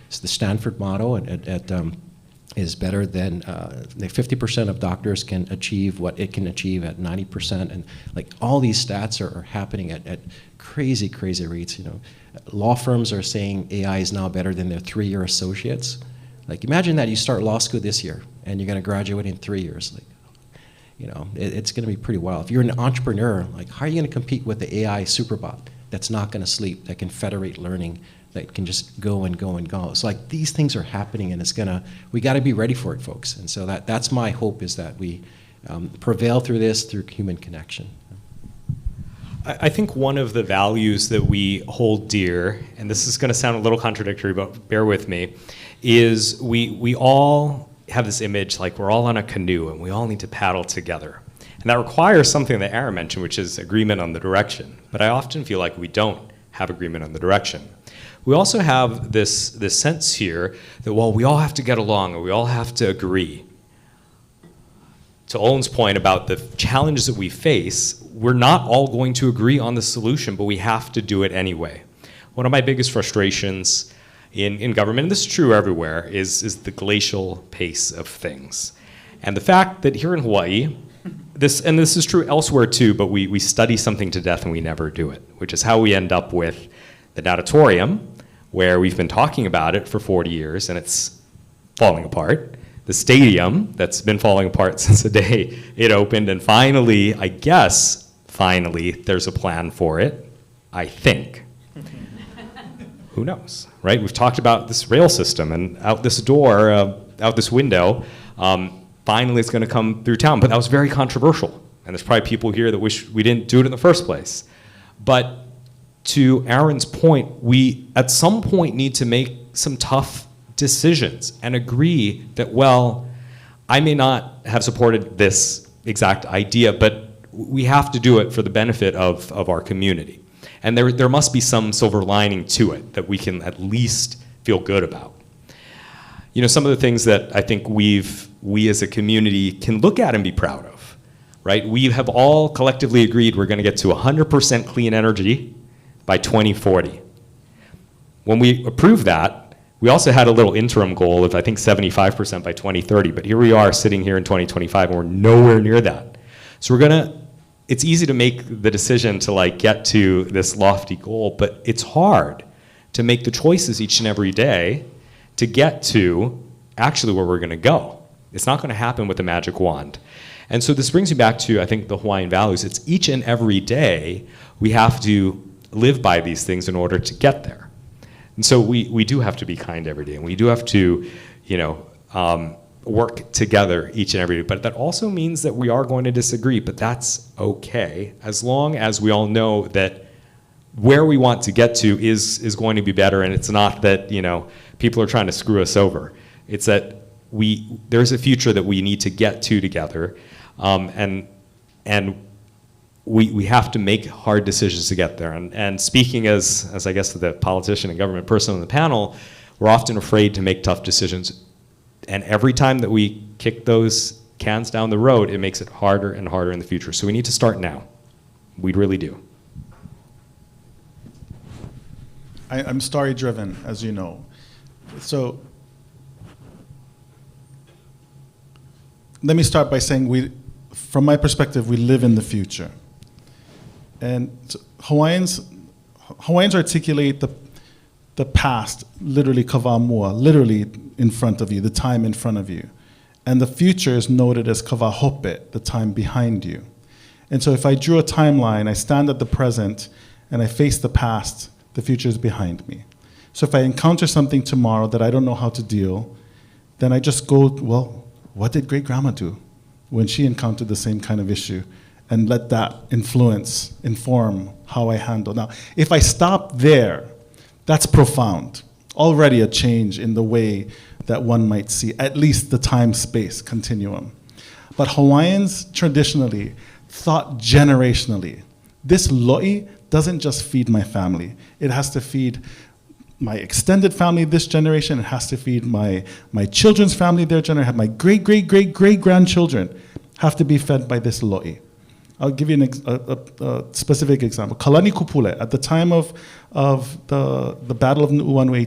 It's the Stanford model is better than 50% of doctors can achieve what it can achieve at 90%, and like all these stats are happening at crazy rates. You know, law firms are saying AI is now better than their 3-year associates. Like, imagine that you start law school this year and you're going to graduate in 3 years. Like, you know, it's going to be pretty wild. If you're an entrepreneur, like, how are you going to compete with the AI superbot that's not going to sleep, that can federate learning, that can just go and go and go? So like, these things are happening, and we got to be ready for it, folks. And so that's my hope, is that we prevail through this through human connection. I think one of the values that we hold dear, and this is going to sound a little contradictory, but bear with me, is we all have this image like we're all on a canoe and we all need to paddle together. And that requires something that Aaron mentioned, which is agreement on the direction. But I often feel like we don't have agreement on the direction. We also have this sense here that, well, we all have to get along and we all have to agree. To Olin's point about the challenges that we face, we're not all going to agree on the solution, but we have to do it anyway. One of my biggest frustrations in government, and this is true everywhere, is the glacial pace of things. And the fact that here in Hawaii, this is true elsewhere too, but we study something to death and we never do it, which is how we end up with the natatorium, where we've been talking about it for 40 years and it's falling apart. The stadium that's been falling apart since the day it opened, and finally, I guess, there's a plan for it, I think. Who knows, right? We've talked about this rail system, and out this door, out this window, finally it's going to come through town. But that was very controversial, and there's probably people here that wish we didn't do it in the first place. But to Aaron's point, we at some point need to make some tough decisions and agree that, well, I may not have supported this exact idea, but we have to do it for the benefit of our community. And there must be some silver lining to it that we can at least feel good about. You know, some of the things that I think we as a community can look at and be proud of, right? We have all collectively agreed we're going to get to 100% clean energy by 2040. When we approved that, we also had a little interim goal of, I think, 75% by 2030, but here we are sitting here in 2025 and we're nowhere near that. So it's easy to make the decision to like get to this lofty goal, but it's hard to make the choices each and every day to get to actually where we're going to go. It's not going to happen with a magic wand. And so this brings me back to, I think, the Hawaiian values. It's each and every day we have to live by these things in order to get there. And so we do have to be kind every day, and we do have to, work together each and every day. But that also means that we are going to disagree, but that's okay, as long as we all know that where we want to get to is going to be better, and it's not that, people are trying to screw us over. It's that there's a future that we need to get to together, and we have to make hard decisions to get there. And speaking as I guess the politician and government person on the panel, we're often afraid to make tough decisions. And every time that we kick those cans down the road, it makes it harder and harder in the future. So we need to start now. We really do. I'm story-driven, as you know. So let me start by saying from my perspective, we live in the future. And so Hawaiians articulate the past, literally kawamua, literally in front of you, the time in front of you. And the future is noted as kawahope, the time behind you. And so if I drew a timeline, I stand at the present, and I face the past, the future is behind me. So if I encounter something tomorrow that I don't know how to deal, then I just go, well, what did great grandma do when she encountered the same kind of issue? And let that inform how I handle. Now, if I stop there, that's profound. Already a change in the way that one might see, at least the time-space continuum. But Hawaiians traditionally thought generationally. This lo'i doesn't just feed my family. It has to feed my extended family this generation. It has to feed my children's family their generation. My great-great-great-great-grandchildren have to be fed by this lo'i. I'll give you a specific example. Kalani Kupule, at the time of the Battle of Nu'uanu,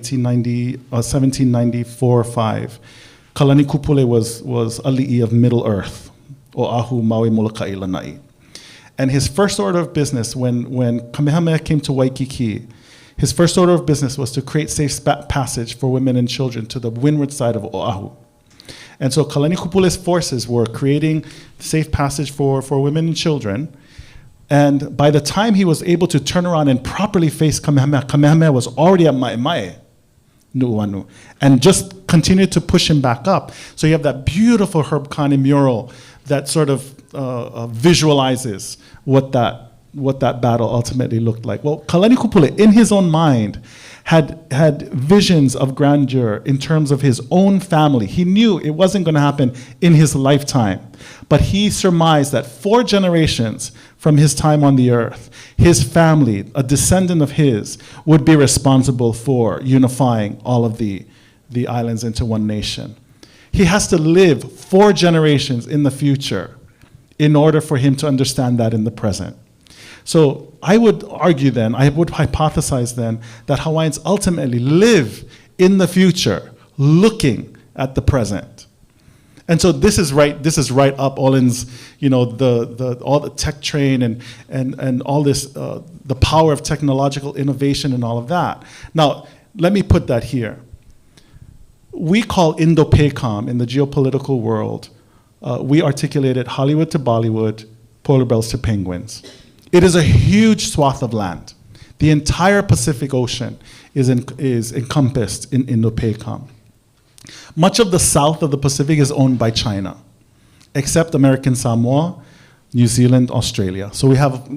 1794-5, Kalani Kupule was ali'i of Middle Earth, Oahu Maui Moloka'i Lanai. And his first order of business, when Kamehameha came to Waikiki, his first order of business was to create safe passage for women and children to the windward side of Oahu. And so Kalani Kupule's forces were creating safe passage for women and children. And by the time he was able to turn around and properly face Kamehameha, Kamehameha was already at Maimae, Nu'uanu, and just continued to push him back up. So you have that beautiful Herb Kane mural that sort of visualizes what that battle ultimately looked like. Well, Kalani Kupule, in his own mind, had visions of grandeur in terms of his own family. He knew it wasn't going to happen in his lifetime, but he surmised that 4 generations from his time on the earth, his family, a descendant of his, would be responsible for unifying all of the islands into one nation. He has to live 4 generations in the future in order for him to understand that in the present. So I would argue then, I would hypothesize then, that Hawaiians ultimately live in the future, looking at the present. And so this is right up Olin's, all the tech train and all this, the power of technological innovation and all of that. Now, let me put that here. We call Indo-PACOM in the geopolitical world, we articulate it Hollywood to Bollywood, polar bears to penguins. It is a huge swath of land. The entire Pacific Ocean is encompassed in Indo-PACOM. Much of the south of the Pacific is owned by China, except American Samoa, New Zealand, Australia. So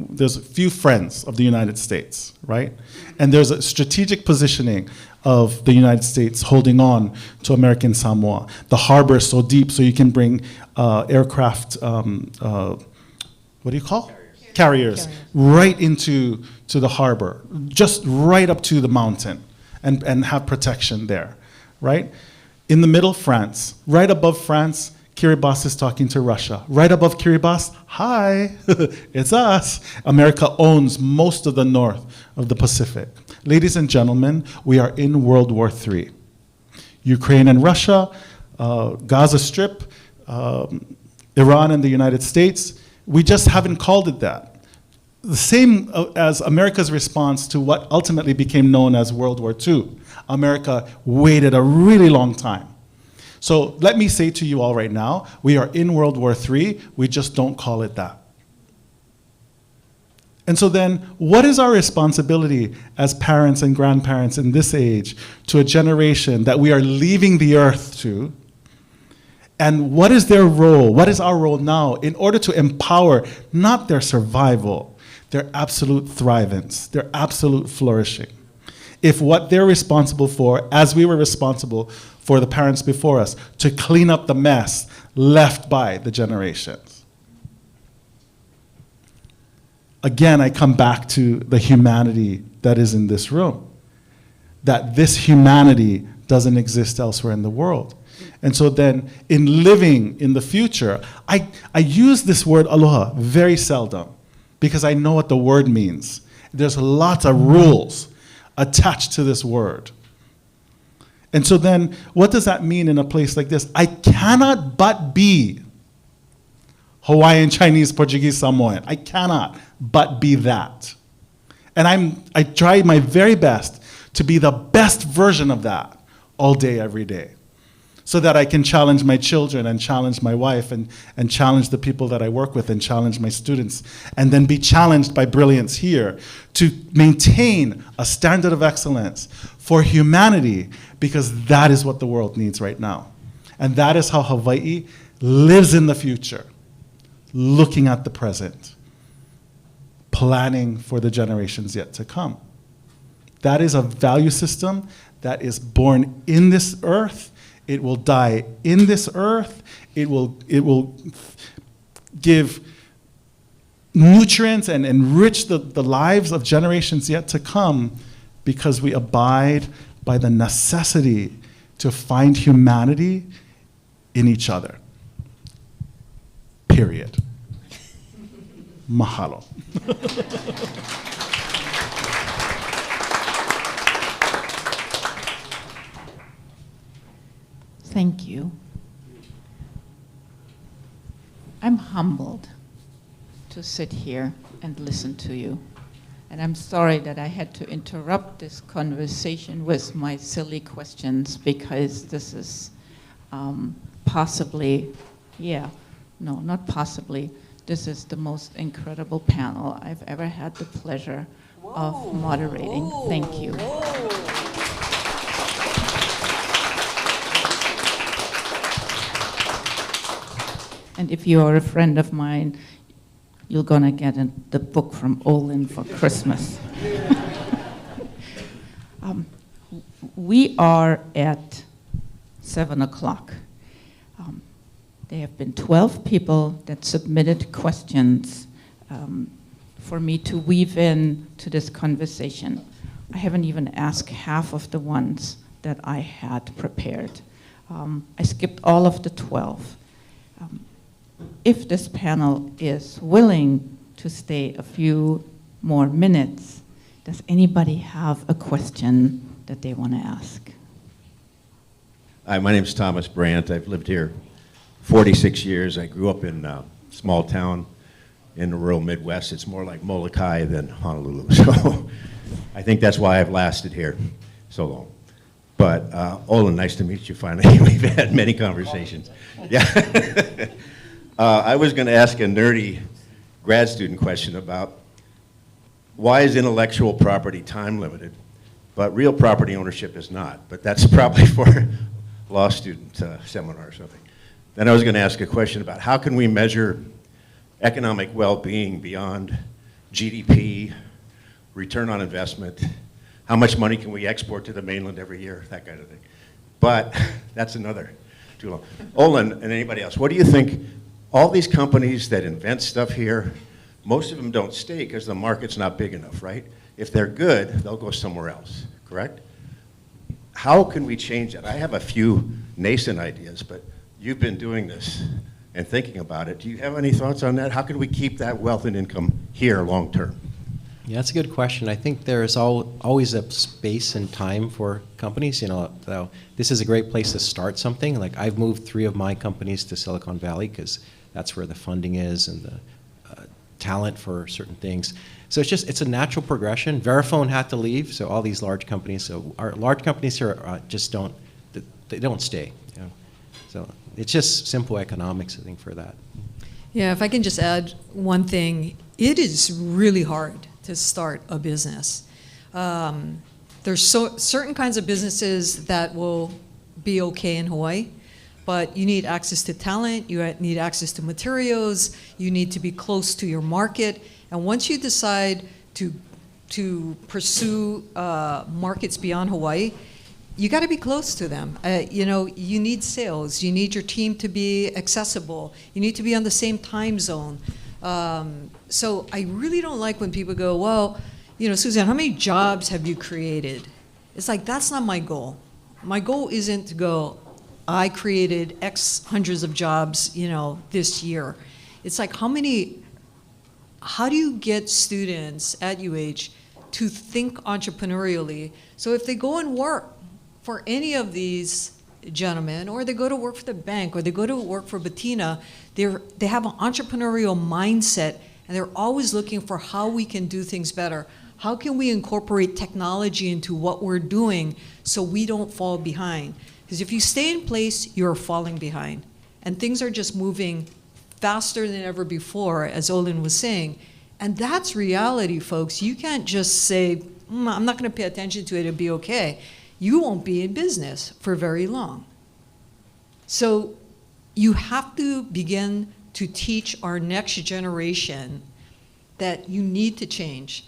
there's a few friends of the United States, right? And there's a strategic positioning of the United States holding on to American Samoa. The harbor is so deep so you can bring aircraft, what do you call? Carriers right into the harbor, just right up to the mountain and have protection there, right? In the middle, France. Right above France, Kiribati is talking to Russia. Right above Kiribati, hi, it's us. America owns most of the north of the Pacific. Ladies and gentlemen, we are in World War III. Ukraine and Russia, Gaza Strip, Iran and the United States, we just haven't called it that. The same as America's response to what ultimately became known as World War II. America waited a really long time. So let me say to you all right now, we are in World War III, we just don't call it that. And so then, what is our responsibility as parents and grandparents in this age to a generation that we are leaving the earth to? And what is their role? What is our role now in order to empower not their survival, their absolute thrivance, their absolute flourishing? If what they're responsible for, as we were responsible for the parents before us, to clean up the mess left by the generations. Again, I come back to the humanity that is in this room. That this humanity doesn't exist elsewhere in the world. And so then, in living in the future, I use this word aloha very seldom because I know what the word means. There's lots of rules attached to this word. And so then, what does that mean in a place like this? I cannot but be Hawaiian, Chinese, Portuguese, Samoan. I cannot but be that. And I try my very best to be the best version of that all day, every day. so that I can challenge my children and challenge my wife and challenge the people that I work with and challenge my students, and then be challenged by brilliance here to maintain a standard of excellence for humanity, because that is what the world needs right now. And that is how Hawaii lives in the future, looking at the present, planning for the generations yet to come. That is a value system that is born in this earth. It will die in this earth. It will give nutrients and enrich the lives of generations yet to come, because we abide by the necessity to find humanity in each other. Period. Mahalo. Thank you. I'm humbled to sit here and listen to you. And I'm sorry that I had to interrupt this conversation with my silly questions, because this is possibly, no, not possibly, this is the most incredible panel I've ever had the pleasure of moderating. Thank you. And if you are a friend of mine, you're gonna get the book from Olin for Christmas. We are at 7 o'clock. There have been 12 people that submitted questions for me to weave in to this conversation. I haven't even asked half of the ones that I had prepared. I skipped all of the 12. If this panel is willing to stay a few more minutes, does anybody have a question that they want to ask? Hi, my name is Thomas Brandt. I've lived here 46 years. I grew up in a small town in the rural Midwest. It's more like Molokai than Honolulu. So I think that's why I've lasted here so long. But Olin, nice to meet you finally. We've had many conversations. Yeah. I was going to ask a nerdy grad student question about why is intellectual property time limited, but real property ownership is not. But that's probably for a law student seminar or something. Then I was going to ask a question about how can we measure economic well-being beyond GDP, return on investment, how much money can we export to the mainland every year, that kind of thing. But that's another too long. Olin and anybody else, what do you think? All these companies that invent stuff here, most of them don't stay because the market's not big enough, right? If they're good, they'll go somewhere else, correct? How can we change that? I have a few nascent ideas, but you've been doing this and thinking about it. Do you have any thoughts on that? How can we keep that wealth and income here long term? Yeah, that's a good question. I think there is always a space and time for companies. You know, so this is a great place to start something. Like I've moved 3 of my companies to Silicon Valley because that's where the funding is and the talent for certain things. So it's a natural progression. Verifone had to leave, so all these large companies. So our large companies here just don't stay. You know? So it's just simple economics, I think, for that. Yeah, if I can just add one thing, it is really hard to start a business. There's certain kinds of businesses that will be okay in Hawaii, but you need access to talent, you need access to materials, you need to be close to your market, and once you decide to pursue markets beyond Hawaii, you got to be close to them. You know, you need sales, you need your team to be accessible, you need to be on the same time zone. So I really don't like when people go, well, you know, Suzanne, how many jobs have you created? It's like, that's not my goal. My goal isn't to go, I created X hundreds of jobs, you know, this year. It's like, how do you get students at UH to think entrepreneurially? So if they go and work for any of these gentlemen, or they go to work for the bank, or they go to work for Bettina, they have an entrepreneurial mindset, and they're always looking for how we can do things better. How can we incorporate technology into what we're doing so we don't fall behind? Because if you stay in place, you're falling behind. And things are just moving faster than ever before, as Olin was saying. And that's reality, folks. You can't just say, I'm not going to pay attention to it, it'll be okay. You won't be in business for very long. So you have to begin to teach our next generation that you need to change,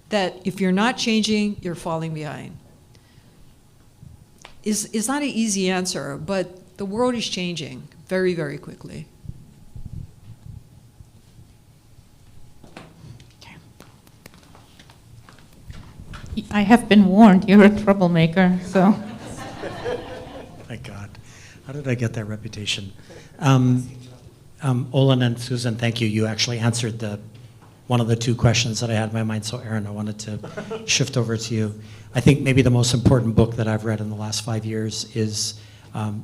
that if you're not changing, you're falling behind. It's not an easy answer, but the world is changing very, very quickly. I have been warned, you're a troublemaker, so. My God, how did I get that reputation? Olin and Susan, thank you. You actually answered one of the two questions that I had in my mind, so Aaron, I wanted to shift over to you. I think maybe the most important book that I've read in the last 5 years is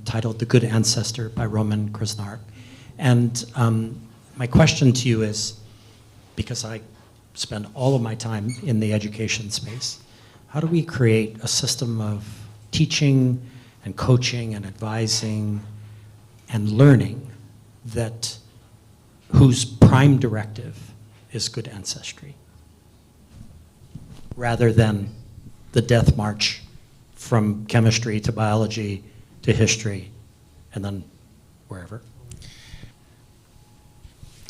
titled The Good Ancestor by Roman Krznaric. And my question to you is, because I spend all of my time in the education space, how do we create a system of teaching and coaching and advising and learning whose prime directive is good ancestry, rather than the death march from chemistry to biology to history and then wherever?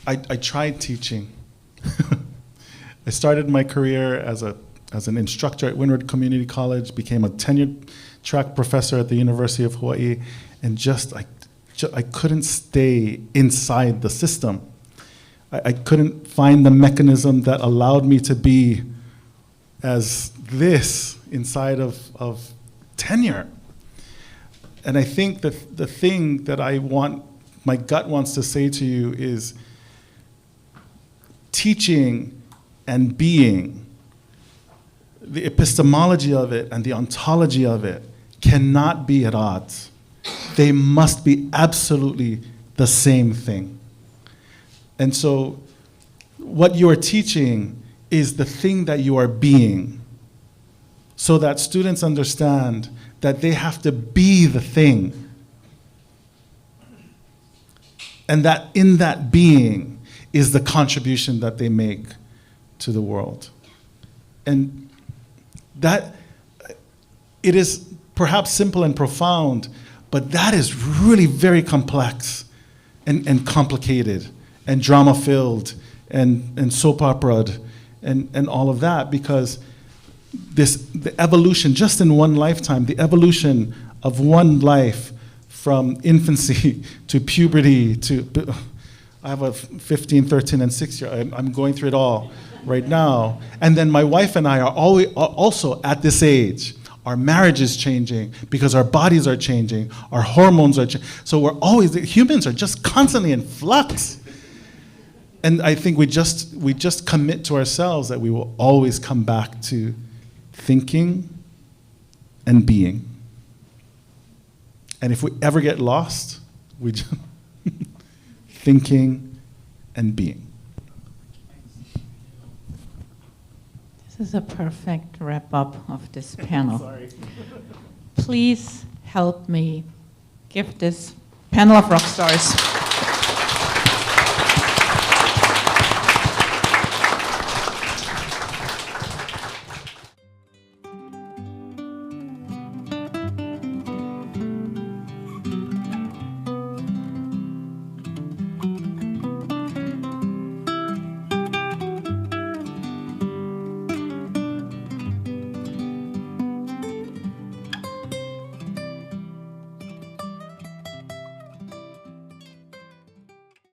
I tried teaching. I started my career as an instructor at Windward Community College, became a tenured track professor at the University of Hawaii, and I couldn't stay inside the system. I couldn't find the mechanism that allowed me to be as this inside of tenure. And I think that the thing that my gut wants to say to you is teaching and being, the epistemology of it and the ontology of it cannot be at odds. They must be absolutely the same thing. And so what you are teaching is the thing that you are being, so that students understand that they have to be the thing. And that in that being is the contribution that they make to the world. And that, it is perhaps simple and profound, but that is really very complex and complicated and drama-filled and soap operaed and all of that, because the evolution, just in one lifetime, the evolution of one life from infancy to puberty to, I have a 15, 13, and 6-year-old. I'm going through it all right now. And then my wife and I are also at this age. Our marriage is changing because our bodies are changing, our hormones are changing. So humans are just constantly in flux. And I think we just commit to ourselves that we will always come back to thinking and being. And if we ever get lost, we just thinking and being. This is a perfect wrap-up of this panel. Sorry. Please help me give this panel of rock stars